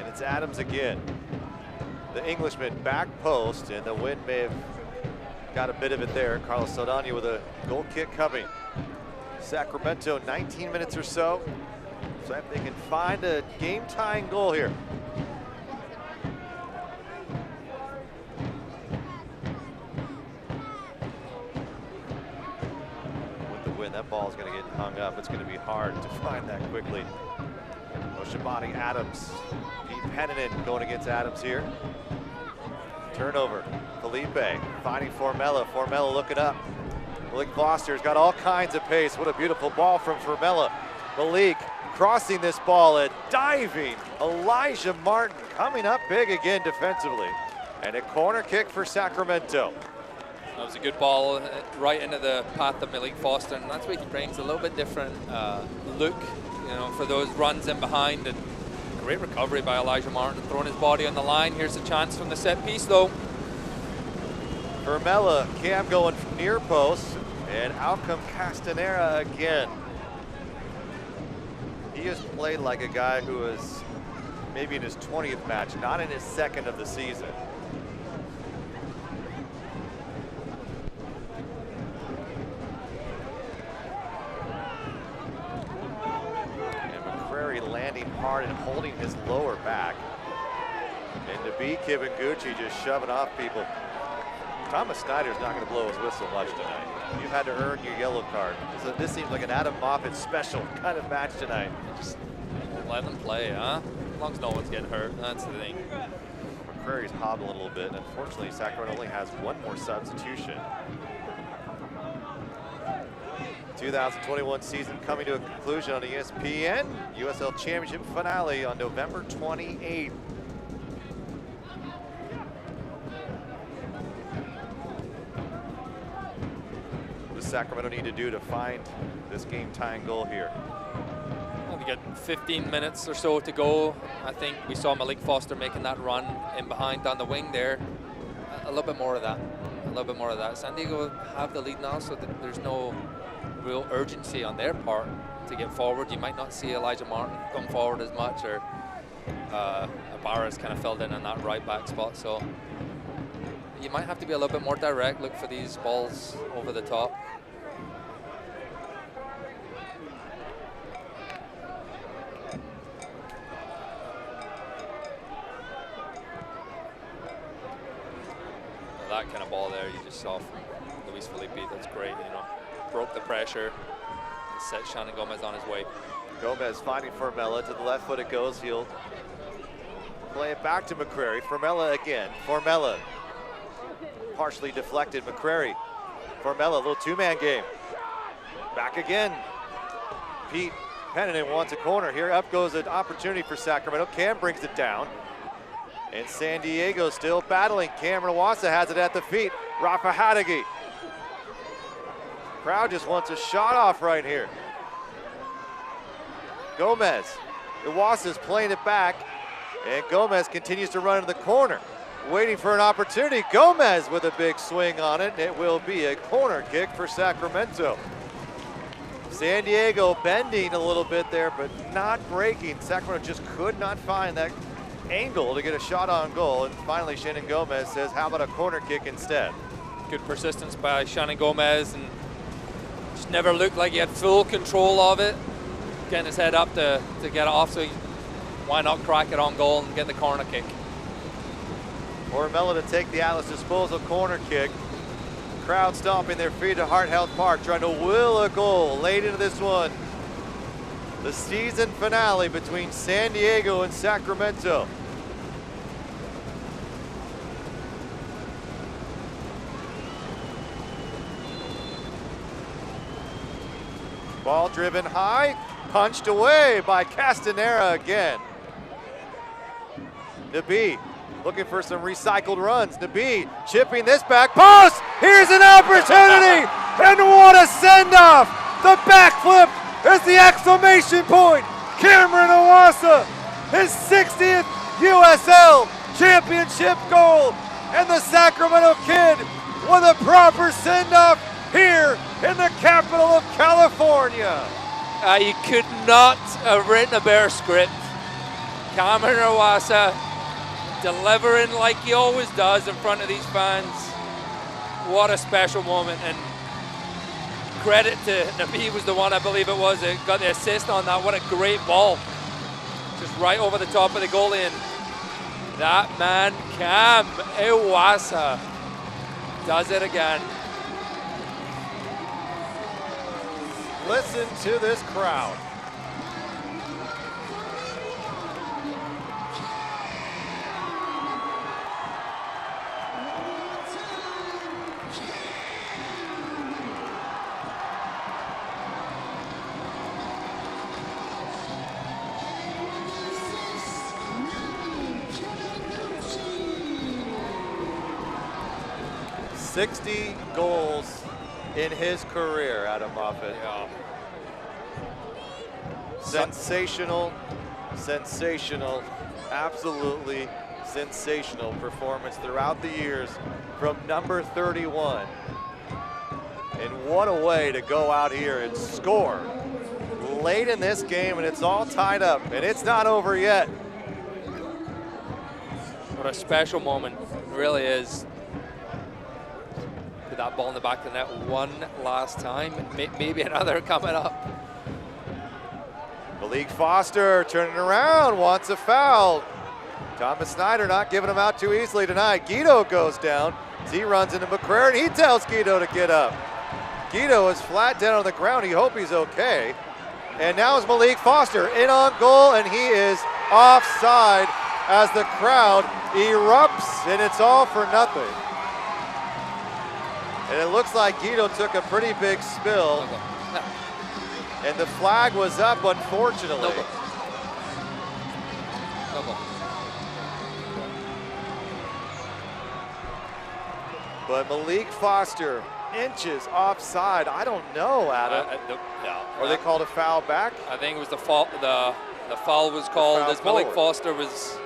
It's Adams again. The Englishman back post, and the wind may have got a bit of it there. Carlos Saldana with a goal kick coming. Sacramento, 19 minutes or so. So if they can find a game-tying goal here. With the wind, that ball is going to get hung up. It's going to be hard to find that quickly. Oshabani Adams. Pete Pennanen going against Adams here. Turnover. Felipe finding Formella. Formella looking up. Malik Foster's got all kinds of pace. What a beautiful ball from Formella. Malik crossing this ball and diving. Elijah Martin coming up big again defensively. And a corner kick for Sacramento. That was a good ball right into the path of Malik Foster, and that's what he brings, a little bit different look, you know, for those runs in behind. And great recovery by Elijah Martin, throwing his body on the line. Here's a chance from the set piece though. Vermella, Cam going near post, and out come Castanera again. He has played like a guy who is maybe in his 20th match, not in his second of the season. landing hard and holding his lower back. And Nabi Kibanguchi just shoving off people. Thomas Snyder's not going to blow his whistle much tonight. You've had to earn your yellow card. So this seems like an Adam Moffat special kind of match tonight. Just let them play, huh? As long as no one's getting hurt, that's the thing. McCrary's hobbling a little bit, and unfortunately Sacramento only has one more substitution. 2021 season coming to a conclusion on ESPN. USL Championship finale on November 28th. What does Sacramento need to do to find this game-tying goal here? Well, we got 15 minutes or so to go. I think we saw Malik Foster making that run in behind on the wing there. A little bit more of that. A little bit more of that. San Diego have the lead now, so that there's no real urgency on their part to get forward. You might not see Elijah Martin come forward as much, or Ibarra's kind of filled in on that right back spot. So you might have to be a little bit more direct, look for these balls over the top. That kind of ball there you just saw from Luis Felipe, that's great, you know. Broke the pressure and set Shannon Gomez on his way. Gomez finding Formella, to the left foot it goes. He'll play it back to McCrary. Formella again. Formella partially deflected. McCrary. Formella, a little two-man game. Back again. Pete Penningen wants a corner. Here up goes an opportunity for Sacramento. Cam brings it down. And San Diego still battling. Cameron Iwasa has it at the feet. Rafa Hadagi. Crowd just wants a shot off right here. Gomez. Iwasa's playing it back. And Gomez continues to run into the corner. Waiting for an opportunity. Gomez with a big swing on it. And it will be a corner kick for Sacramento. San Diego bending a little bit there, but not breaking. Sacramento just could not find that angle to get a shot on goal. And finally, Shannon Gomez says, how about a corner kick instead? Good persistence by Shannon Gomez, and just never looked like he had full control of it. Getting his head up to get it off, so why not crack it on goal and get the corner kick? Formella to take the Atlas Disposal corner kick. Crowd stomping their feet at Heart Health Park, trying to will a goal late into this one. The season finale between San Diego and Sacramento. Ball driven high, punched away by Castanera again. Nabi looking for some recycled runs. Nabi chipping this back post. Here's an opportunity, and what a send-off! The backflip is the exclamation point. Cameron Iwasa, his 60th USL Championship goal, and the Sacramento Kid with a proper send-off here in the capital of California. You could not have written a better script. Cameron Iwasa delivering like he always does in front of these fans. What a special moment, and credit to Nabi was the one, I believe it was, that got the assist on that. What a great ball. Just right over the top of the goalie, and that man, Cam Iwasa, does it again. Listen to this crowd. "60 goals in his career," Adam Moffat. Yeah. Sensational, sensational, absolutely sensational performance throughout the years from number 31. And what a way to go out here and score late in this game, and it's all tied up, and it's not over yet. What a special moment, it really is. Put that ball in the back of the net one last time, maybe another coming up. Malik Foster turning around, wants a foul. Thomas Snyder not giving him out too easily tonight. Guido goes down. He runs into McCrary, and he tells Guido to get up. Guido is flat down on the ground. You hope he's okay. And now is Malik Foster in on goal, and he is offside as the crowd erupts, and it's all for nothing. And it looks like Guido took a pretty big spill. And the flag was up, unfortunately. But Malik Foster, inches offside. I don't know, Adam. Or they called a foul back? I think it was the foul. The foul was called as Malik forward. Foster was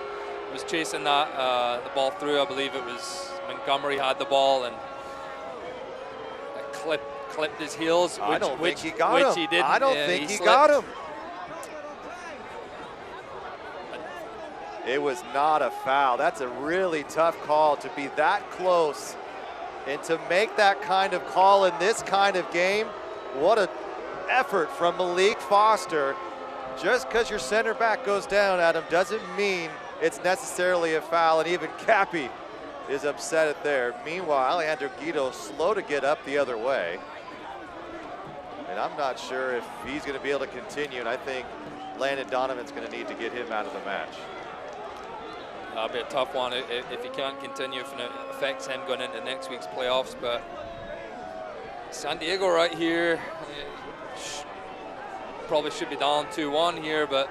chasing that the ball through. I believe it was Montgomery had the ball and clipped his heels. I don't think he got him. He didn't. I don't think he got him. It was not a foul. That's a really tough call to be that close and to make that kind of call in this kind of game. What an effort from Malik Foster. Just because your center back goes down, Adam, doesn't mean it's necessarily a foul, and even Cappy is upset at there. Meanwhile, Alejandro Guido slow to get up the other way. And I'm not sure if he's going to be able to continue, and I think Landon Donovan's going to need to get him out of the match. That'll be a tough one if he can't continue, if it affects him going into next week's playoffs. But San Diego right here, probably should be down 2-1 here, but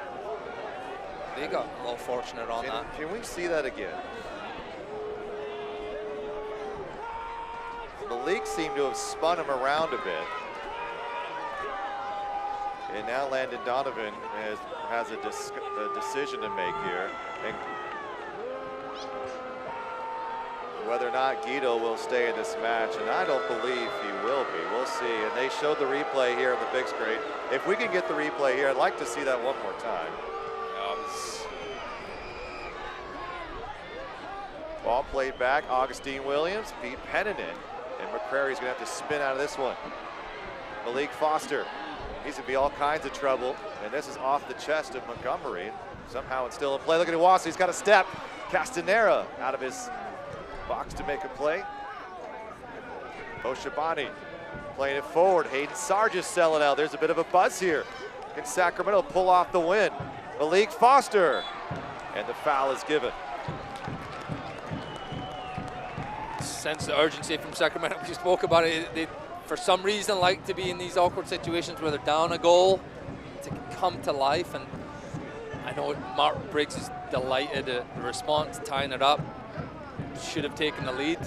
they got a little fortunate on that. Can we see that again? Malik seemed to have spun him around a bit. And now Landon Donovan has a decision to make here. And whether or not Guido will stay in this match, and I don't believe he will be. We'll see. And they showed the replay here on the big screen. If we can get the replay here, I'd like to see that one more time. Ball played back. Augustine Williams beat Penningen. And McCrary's going to have to spin out of this one. Malik Foster. He's going to be all kinds of trouble. And this is off the chest of Montgomery. Somehow it's still in play. Look at Iwasa. He's got a step. Castanera out of his box to make a play. Oshabani playing it forward. Hayden Sargis selling out. There's a bit of a buzz here. Can Sacramento pull off the win? Malik Foster. And the foul is given. Sense the urgency from Sacramento. We spoke about it. They, for some reason, like to be in these awkward situations where they're down a goal to come to life. And I know Mark Briggs is delighted at the response, tying it up. Should have taken the lead,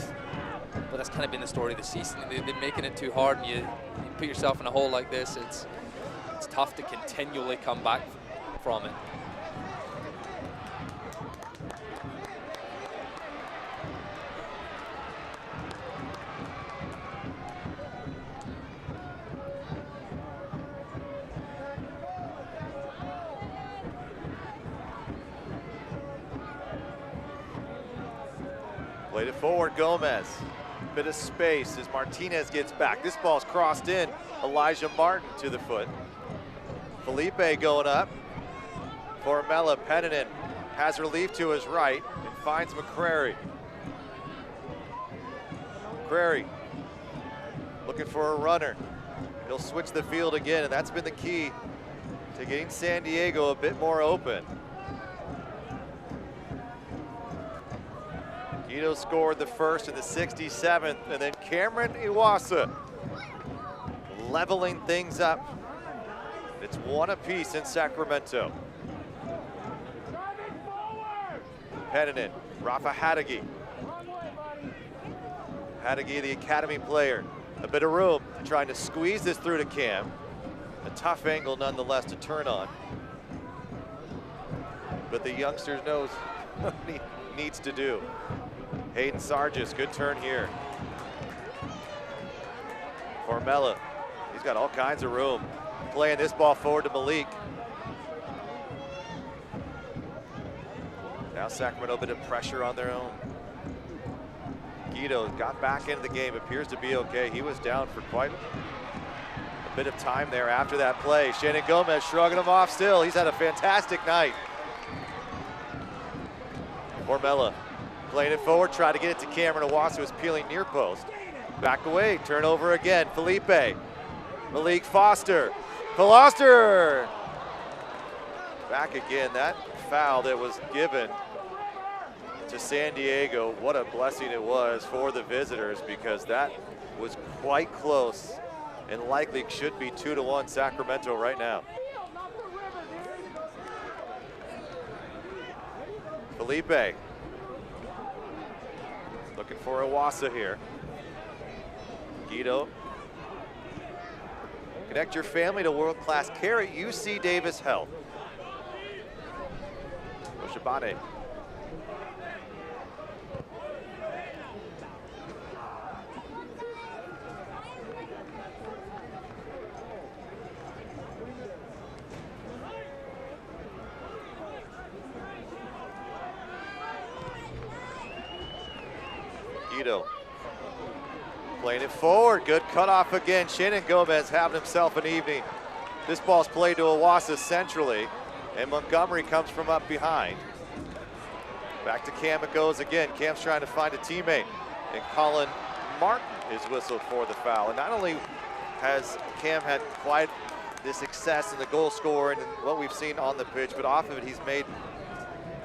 but that's kind of been the story of the season. They've been making it too hard, and you put yourself in a hole like this. It's tough to continually come back from it. Played it forward, Gomez. Bit of space as Martinez gets back. This ball's crossed in. Elijah Martin to the foot. Felipe going up. Formella, Penningen has relief to his right and finds McCrary. McCrary looking for a runner. He'll switch the field again, and that's been the key to getting San Diego a bit more open. Guido scored the first in the 67th, and then Cameron Iwasa leveling things up. It's one apiece in Sacramento. Penningen, Rafa Hadagi. Hadagi, the academy player. A bit of room, trying to squeeze this through to Cam. A tough angle nonetheless to turn on. But the youngster knows what he needs to do. Hayden Sargis, good turn here. Formella, he's got all kinds of room. Playing this ball forward to Malik. Now Sacramento, a bit of pressure on their own. Guido got back into the game, appears to be okay. He was down for quite a bit of time there after that play. Shannon Gomez shrugging him off still. He's had a fantastic night. Ormella playing it forward, tried to get it to Cameron Owasa, who was peeling near post. Back away, turnover again, Felipe. Malik Foster. Foster! Back again, that foul that was given to San Diego, what a blessing it was for the visitors, because that was quite close and likely should be 2-1 Sacramento right now. Felipe looking for Owasa here. Guido. Connect your family to world-class care at UC Davis Health. Oshabane. Guido playing it forward, good cutoff again. Shannon Gomez having himself an evening. This ball's played to Owasa centrally, and Montgomery comes from up behind. Back to Cam it goes again. Cam's trying to find a teammate, and Colin Martin is whistled for the foul. And not only has Cam had quite the success in the goal scoring and what we've seen on the pitch, but off of it he's made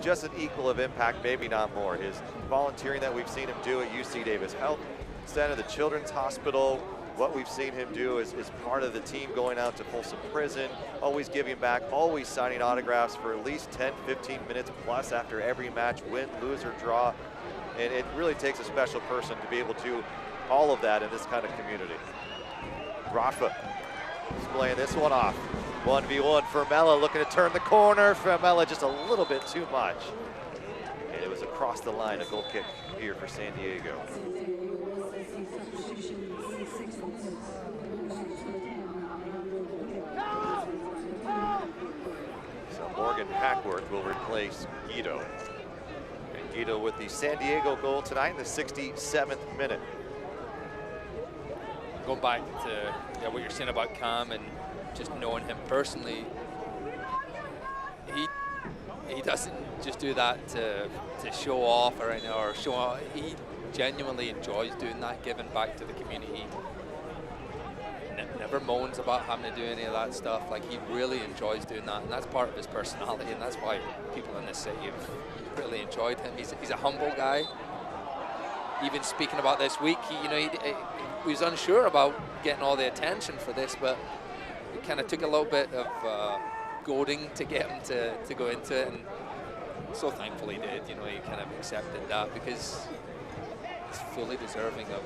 just an equal of impact, maybe not more. His volunteering that we've seen him do at UC Davis Health Center, the Children's Hospital, what we've seen him do is part of the team going out to Folsom Prison, always giving back, always signing autographs for at least 10, 15 minutes plus after every match, win, lose, or draw. And it really takes a special person to be able to do all of that in this kind of community. Rafa is playing this one off. 1v1, Fermella looking to turn the corner. Fermella just a little bit too much. And it was across the line, a goal kick here for San Diego. So Morgan Hackworth will replace Guido. And Guido with the San Diego goal tonight in the 67th minute. Going back to what you're saying about Cam and just knowing him personally, he doesn't just do that to show off or anything, or show off. He genuinely enjoys doing that, giving back to the community. Never moans about having to do any of that stuff. Like, he really enjoys doing that, and that's part of his personality, and that's why people in this city have really enjoyed him. He's a humble guy. Even speaking about this week, he was unsure about getting all the attention for this, but it kind of took a little bit of goading to get him to go into it, and so thankful he did. He kind of accepted that, because he's fully deserving of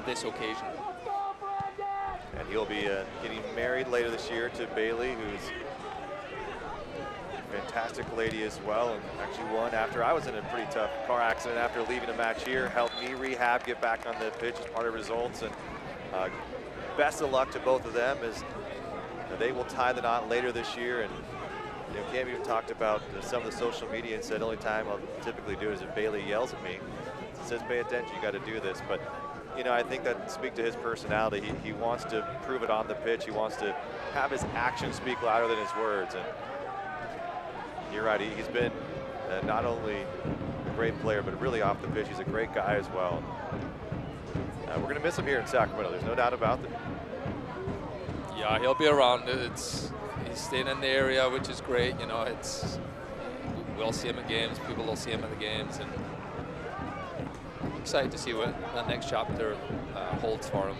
this occasion. And he'll be getting married later this year to Bailey, who's a fantastic lady as well, and actually won after I was in a pretty tough car accident after leaving a match here, helped me rehab, get back on the pitch as part of results, and best of luck to both of them as they will tie the knot later this year. And Cam even talked about some of the social media and said the only time I'll typically do it is if Bailey yells at me, says pay attention, you got to do this. But I think that speaks to his personality. He wants to prove it on the pitch. He wants to have his actions speak louder than his words. And you're right, he's been not only a great player, but really off the pitch, he's a great guy as well. We're going to miss him here in Sacramento. There's no doubt about it. Yeah, he'll be around. He's staying in the area, which is great. We'll see him at games. People will see him at the games, and I'm excited to see what that next chapter holds for him.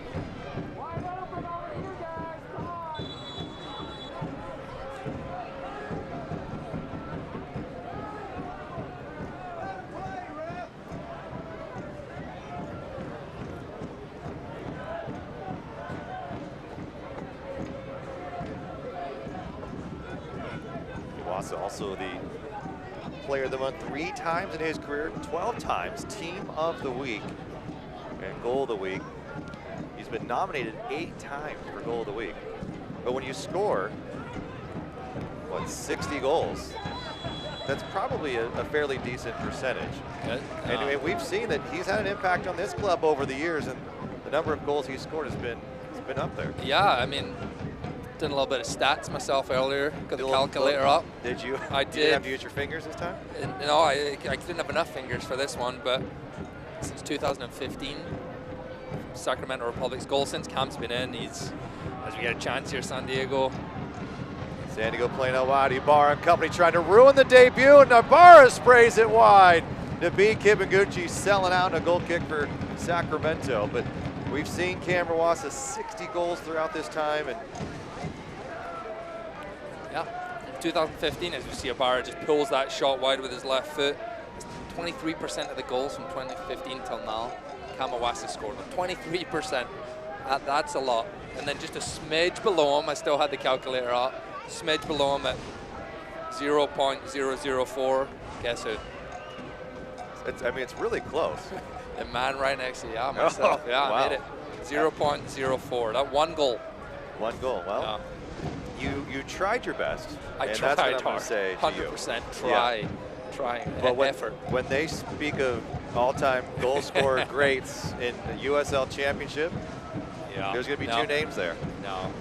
Also the player of the month 3 times in his career, 12 times team of the week and goal of the week. He's been nominated 8 times for goal of the week. But when you score, 60 goals, that's probably a fairly decent percentage. And we've seen that he's had an impact on this club over the years, and the number of goals he's scored has been been up there. Yeah, I mean, did a little bit of stats myself earlier. Got the calculator up. Did you? I Did did. you have to use your fingers this time? No, I didn't have enough fingers for this one, but since 2015, Sacramento Republic's goal since Cam's been in. As we get a chance here, San Diego. San Diego playing out wide. Ibarra and company trying to ruin the debut, and Ibarra sprays it wide. Nabi Kibaguchi selling out in a goal kick for Sacramento, but we've seen Cam Rawasa 60 goals throughout this time, and yeah, 2015, as you see, Ibarra just pulls that shot wide with his left foot. 23% of the goals from 2015 till now, Cam Rawasa scored them. 23%. That's a lot. And then just a smidge below him, I still had the calculator up. Smidge below him at 0.004. Guess who? I mean, it's really close. The man right next to you, yeah, myself. Yeah, wow. I made it. 0.04. That one goal. One goal. Well, you tried your best. I and tried that's what I'm hard. gonna say to 100% you. try. Trying. But Effort. when they speak of all-time goal scorer greats in the USL Championship, there's going to be two names there. No.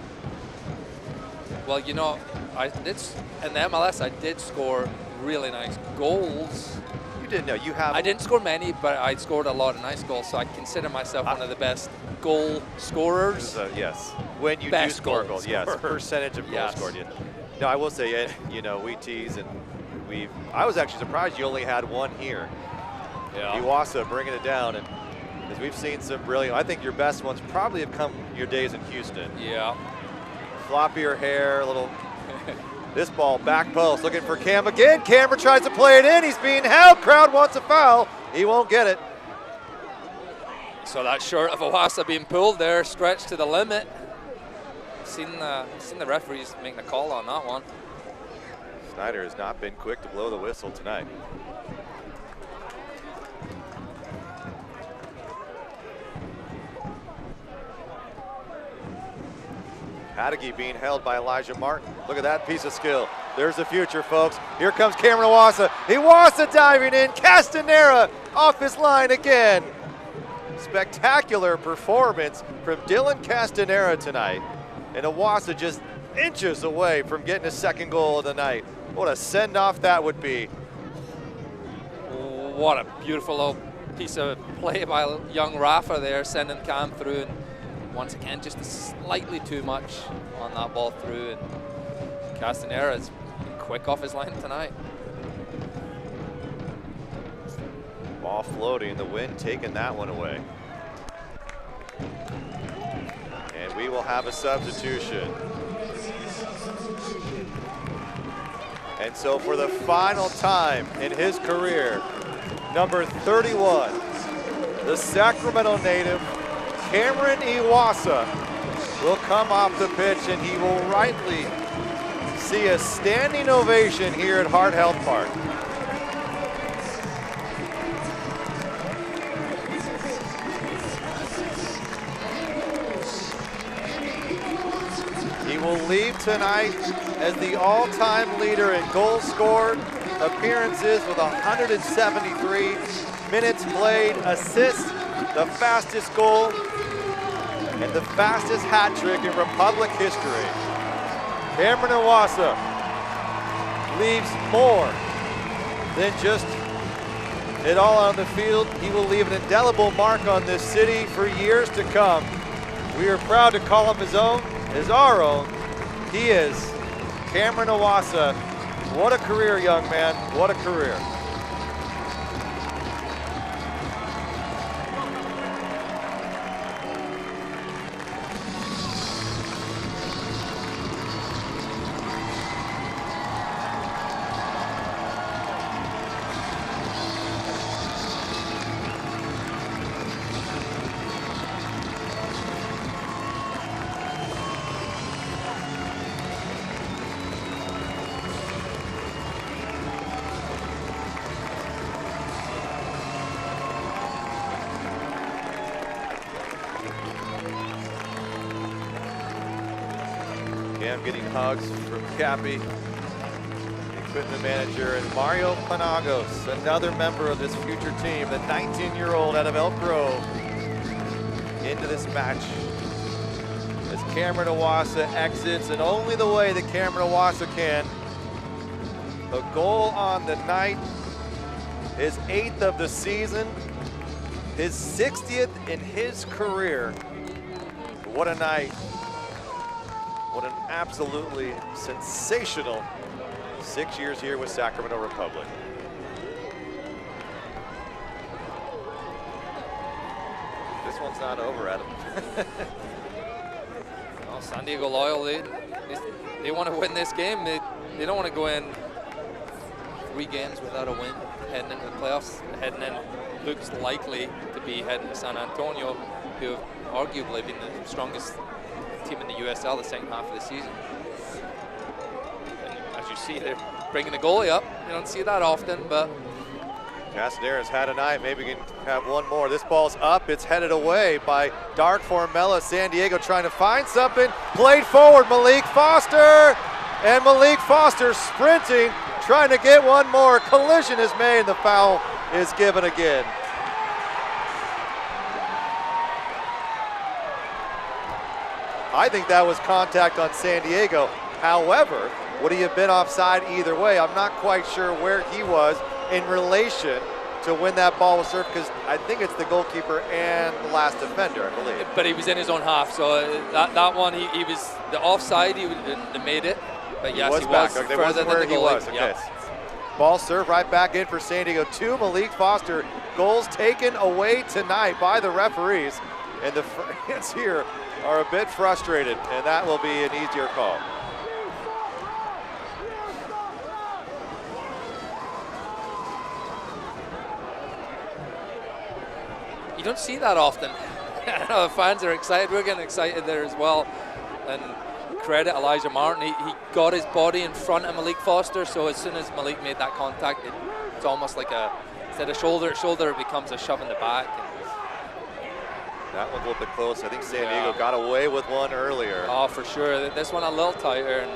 Well, you know, I did in the MLS. I did score really nice goals. You did know you have. I didn't score many, but I scored a lot of nice goals. So I consider myself one of the best goal scorers. Yes. When you do score goals, yes. Percentage of goals scored. Yeah. No, I will say, and you know, we tease and I was actually surprised you only had one here. Yeah. Iwasa bringing it down, and as we've seen some brilliant. I think your best ones probably have come your days in Houston. Yeah. Floppier hair, a little. This ball back post, looking for Cam again. Cameron tries to play it in. He's being held. Crowd wants a foul. He won't get it. So that shirt of Iwasa being pulled there, stretched to the limit. Seen the referees making a call on that one. Snyder has not been quick to blow the whistle tonight. Hadagi being held by Elijah Martin. Look at that piece of skill. There's the future, folks. Here comes Cameron Iwasa. Iwasa diving in. Castanera off his line again. Spectacular performance from Dylan Castanera tonight. And Iwasa just inches away from getting his second goal of the night. What a send-off that would be. What a beautiful little piece of play by young Rafa there, sending Cam through. And once again, just slightly too much on that ball through. And Castanera's been quick off his line tonight. Ball floating, the wind taking that one away. And we will have a substitution. And so for the final time in his career, number 31, the Sacramento native, Cameron Iwasa, will come off the pitch, and he will rightly see a standing ovation here at Hart Health Park. He will leave tonight as the all-time leader in goals scored, appearances with 173, minutes played, assists, the fastest goal, and the fastest hat trick in Republic history. Cameron Iwasa leaves more than just it all on the field. He will leave an indelible mark on this city for years to come. We are proud to call him his own, as our own. He is Cameron Iwasa. What a career, young man. What a career. Cam getting hugs from Cappy, equipment manager, and Mario Panagos, another member of this future team, the 19-year-old out of Elk Grove, into this match. Cameron Iwasa exits, and only the way that Cameron Iwasa can. A goal on the night, his 8th of the season, his 60th in his career. What a night. What an absolutely sensational 6 years here with Sacramento Republic. This one's not over, Adam. Well, San Diego Loyal, they want to win this game. They don't want to go in 3 games without a win heading into the playoffs. Heading in looks likely to be heading to San Antonio, who have arguably been the strongest team in the USL the second half of the season. And as you see, they're bringing the goalie up. You don't see that often, but Castaneda's had a night. Maybe we can have one more. This ball's up. It's headed away by Dark Formella. San Diego trying to find something. Played forward, Malik Foster. And Malik Foster sprinting, trying to get one more. Collision is made, and the foul is given again. I think that was contact on San Diego. However, would he have been offside either way? I'm not quite sure where he was in relation to when that ball was served, because I think it's the goalkeeper and the last defender, I believe. But he was in his own half, so that one, he was the offside, he made it. But yes, he was back. further Okay, wasn't where than the he goalie. was. Okay. Yep. Ball served right back in for San Diego. 2, Malik Foster. Goals taken away tonight by the referees. And the fans here are a bit frustrated, and that will be an easier call. You don't see that often. I know the fans are excited. We're getting excited there as well. And credit Elijah Martin. He got his body in front of Malik Foster, so as soon as Malik made that contact, it's almost like instead of shoulder to shoulder, it becomes a shove in the back. That one's a little bit close. I think San Diego got away with one earlier. Oh, for sure. This one a little tighter.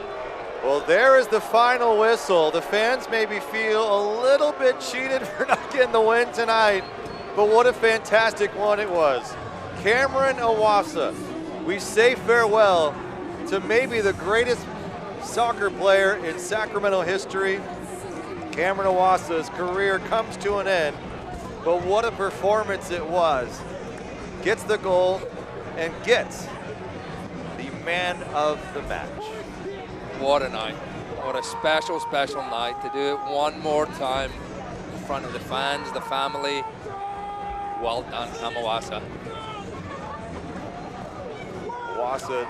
Well, there is the final whistle. The fans maybe feel a little bit cheated for not getting the win tonight, but what a fantastic one it was. Cameron Iwasa, we say farewell to maybe the greatest soccer player in Sacramento history. Cameron Iwasa's career comes to an end, but what a performance it was. Gets the goal and gets the man of the match. What a night. What a special, special night to do it one more time in front of the fans, the family. Well done, Cam Iwasa. Iwasa,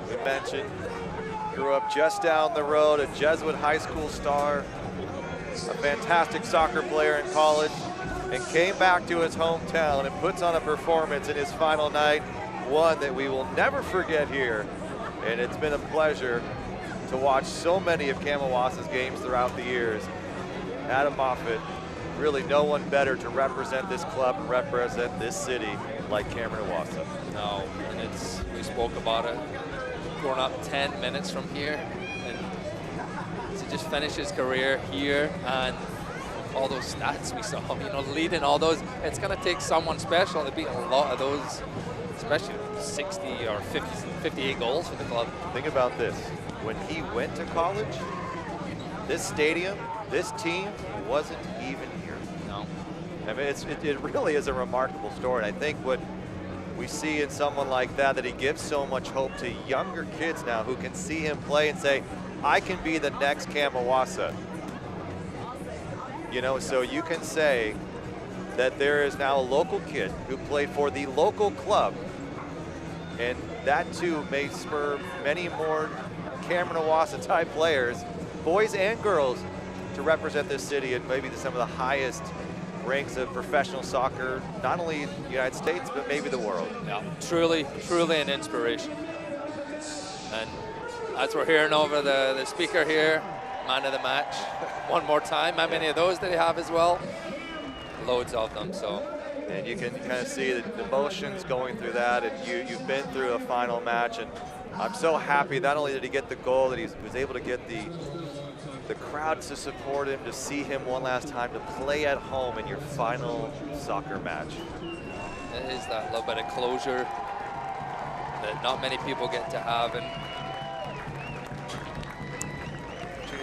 we mentioned, grew up just down the road, a Jesuit high school star, a fantastic soccer player in college, and came back to his hometown and puts on a performance in his final night, one that we will never forget here. And it's been a pleasure to watch so many of Cam Iwasa's games throughout the years. Adam Moffett, really no one better to represent this club and represent this city like Cameron Iwasa. No, and we spoke about it, growing up 10 minutes from here, and to just finish his career here, and all those stats we saw, leading all those, it's going to take someone special to beat a lot of those, especially 60 or 58 goals for the club. Think about this. When he went to college, this stadium, this team wasn't even here. No. I mean, it really is a remarkable story. And I think what we see in someone like that he gives so much hope to younger kids now who can see him play and say, I can be the next Cam Iwasa. So you can say that there is now a local kid who played for the local club, and that too may spur many more Cameron Iwasa type players, boys and girls, to represent this city and maybe some of the highest ranks of professional soccer, not only the United States, but maybe the world. Yeah, truly an inspiration. And as we're hearing over the speaker here, man of the match, one more time. How many of those did he have as well? Loads of them, so. And you can kind of see the emotions going through that, and you've been through a final match, and I'm so happy not only did he get the goal, that he was able to get the crowd to support him, to see him one last time, to play at home in your final soccer match. It is that little bit of closure. that not many people get to have. And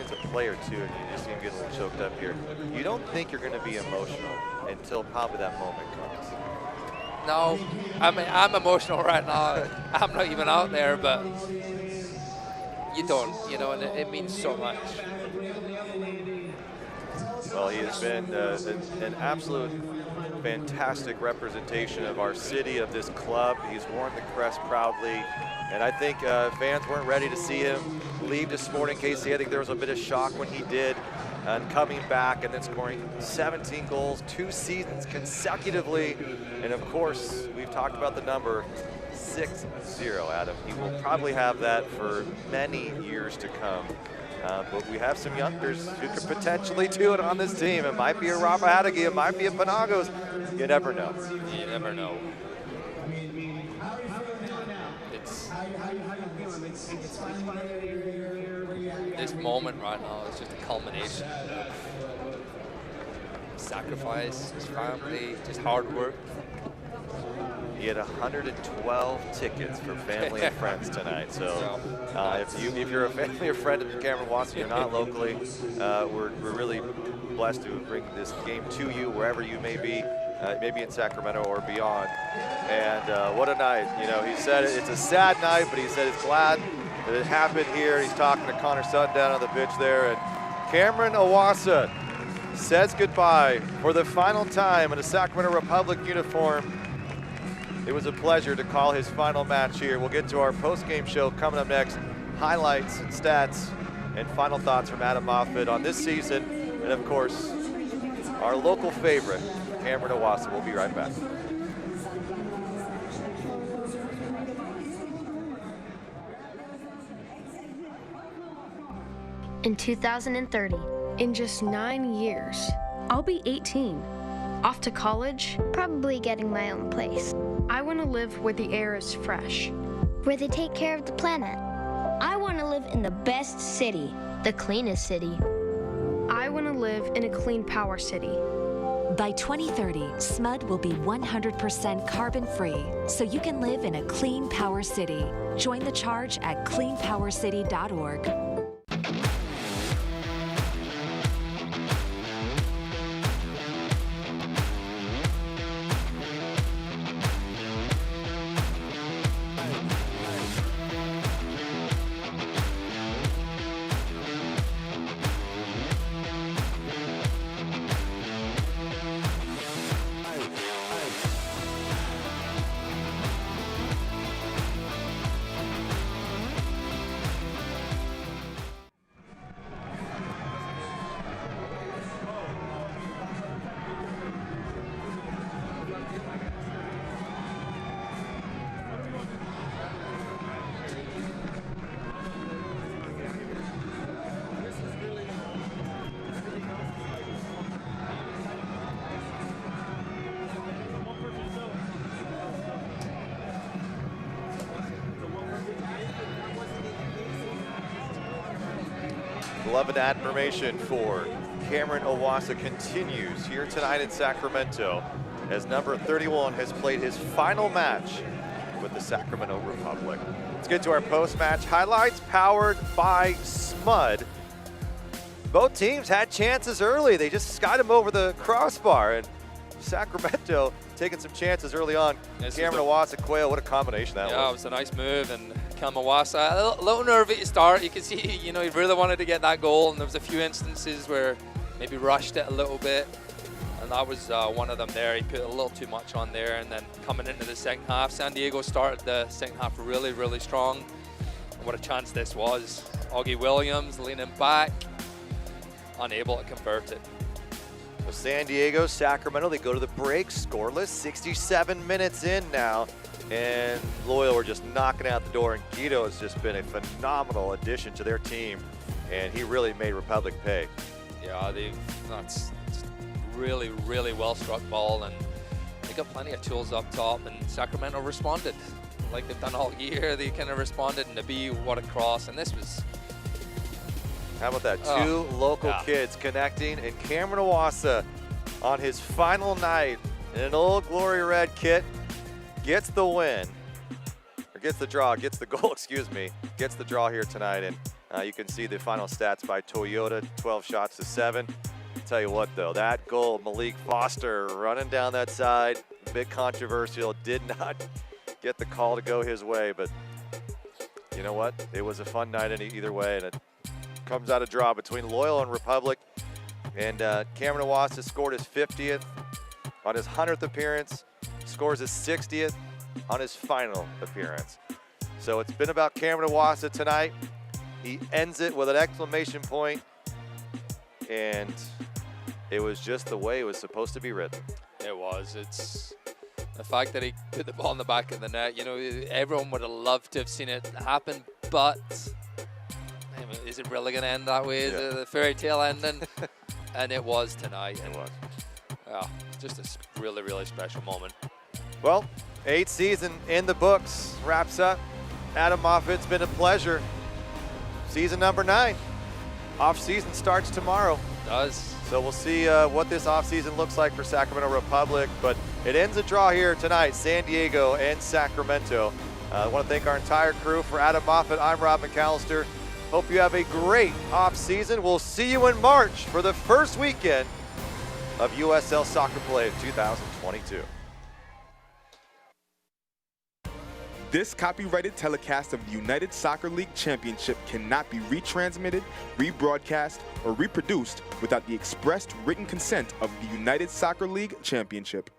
As a player too, and you just seem to get a little choked up here. You don't think you're going to be emotional until probably that moment comes. no, I mean, I'm emotional right now. I'm not even out there, but you don't, you know, and it means so much. Well, he has been an absolute fantastic representation of our city, of this club. He's worn the crest proudly, and I think fans weren't ready to see him leave this morning. Casey, I think there was a bit of shock when he did, and coming back and then scoring 17 goals, 2 seasons consecutively, and of course, we've talked about the number, 6-0, Adam. He will probably have that for many years to come. But we have some youngsters who could potentially do it on this team. It might be a Rafa Hadagi, it might be a Panagos. You never know. You never know. This moment right now is just a culmination of sacrifice, his family, just hard work. He had 112 tickets for family and friends tonight. So if you're a family or friend of Cameron Watson, you're not locally, we're really blessed to bring this game to you wherever you may be, maybe in Sacramento or beyond. And what a night. You know, he said it's a sad night, but he said he's glad that it happened here. He's talking to Connor Sutton down on the pitch there. And Cameron Iwasa says goodbye for the final time in a Sacramento Republic uniform. It was a pleasure to call his final match here. We'll get to our post-game show coming up next. Highlights and stats and final thoughts from Adam Moffat on this season. And of course, our local favorite, Cameron Iwasa. We'll be right back. In 2030, In just 9 years, I'll be 18. Off to college. probably getting my own place, I want to live where the air is fresh. where they take care of the planet. I want to live in the best city, the cleanest city. I want to live in a clean power city. By 2030, SMUD will be 100% carbon free, so you can live in a clean power city. Join the charge at cleanpowercity.org. Love and admiration for Cameron Iwasa continues here tonight in Sacramento as number 31 has played his final match with the Sacramento Republic. Let's get to our post-match highlights powered by SMUD. Both teams had chances early. They just skied them over the crossbar, and Sacramento taking some chances early on. Cameron Iwasa, Quayle, what a combination that was. Yeah, it was a nice move, and Cameron Iwasa, a little nervy to start. You can see, you know, he really wanted to get that goal, and there was a few instances where maybe rushed it a little bit, and that was one of them there. He put a little too much on there, and then coming into the second half, San Diego started the second half really, really strong. And what a chance this was. Augie Williams leaning back, unable to convert it. So San Diego, Sacramento, they go to the break, scoreless, 67 minutes in now. And Loyal were just knocking out the door, and Guido has just been a phenomenal addition to their team, and he really made Republic pay. Yeah, that's really, really well struck ball, and they got plenty of tools up top, and Sacramento responded like they've done all year. They kind of responded, and what a cross, and this was... How about that? Two local kids connecting, and Cameron Iwasa on his final night in an old Glory Red kit gets the win. gets the draw, gets the goal, excuse me, gets the draw here tonight. And you can see the final stats by Toyota, 12 shots to 7. Tell you what, though, that goal, Malik Foster running down that side, a bit controversial, did not get the call to go his way, but you know what? It was a fun night either way, and it comes out a draw between Loyal and Republic. And Cameron Iwasa scored his 50th on his 100th appearance, scores his 60th on his final appearance. So it's been about Cameron Iwasa tonight. He ends it with an exclamation point, and it was just the way it was supposed to be written. It was. It's the fact that he put the ball in the back of the net. You know, everyone would have loved to have seen it happen, but I mean, is it really going to end that way? Is it the fairy tale ending? And it was tonight. It was. Yeah, just a really, really special moment. Well, 8th season in the books, wraps up. Adam Moffett, it's been a pleasure. Season number 9. Off-season starts tomorrow. It does. So we'll see what this offseason looks like for Sacramento Republic, but it ends a draw here tonight, San Diego and Sacramento. I want to thank our entire crew. For Adam Moffett, I'm Rob McAllister. Hope you have a great offseason. We'll see you in March for the first weekend of USL Soccer Play of 2022. This copyrighted telecast of the United Soccer League Championship cannot be retransmitted, rebroadcast, or reproduced without the expressed written consent of the United Soccer League Championship.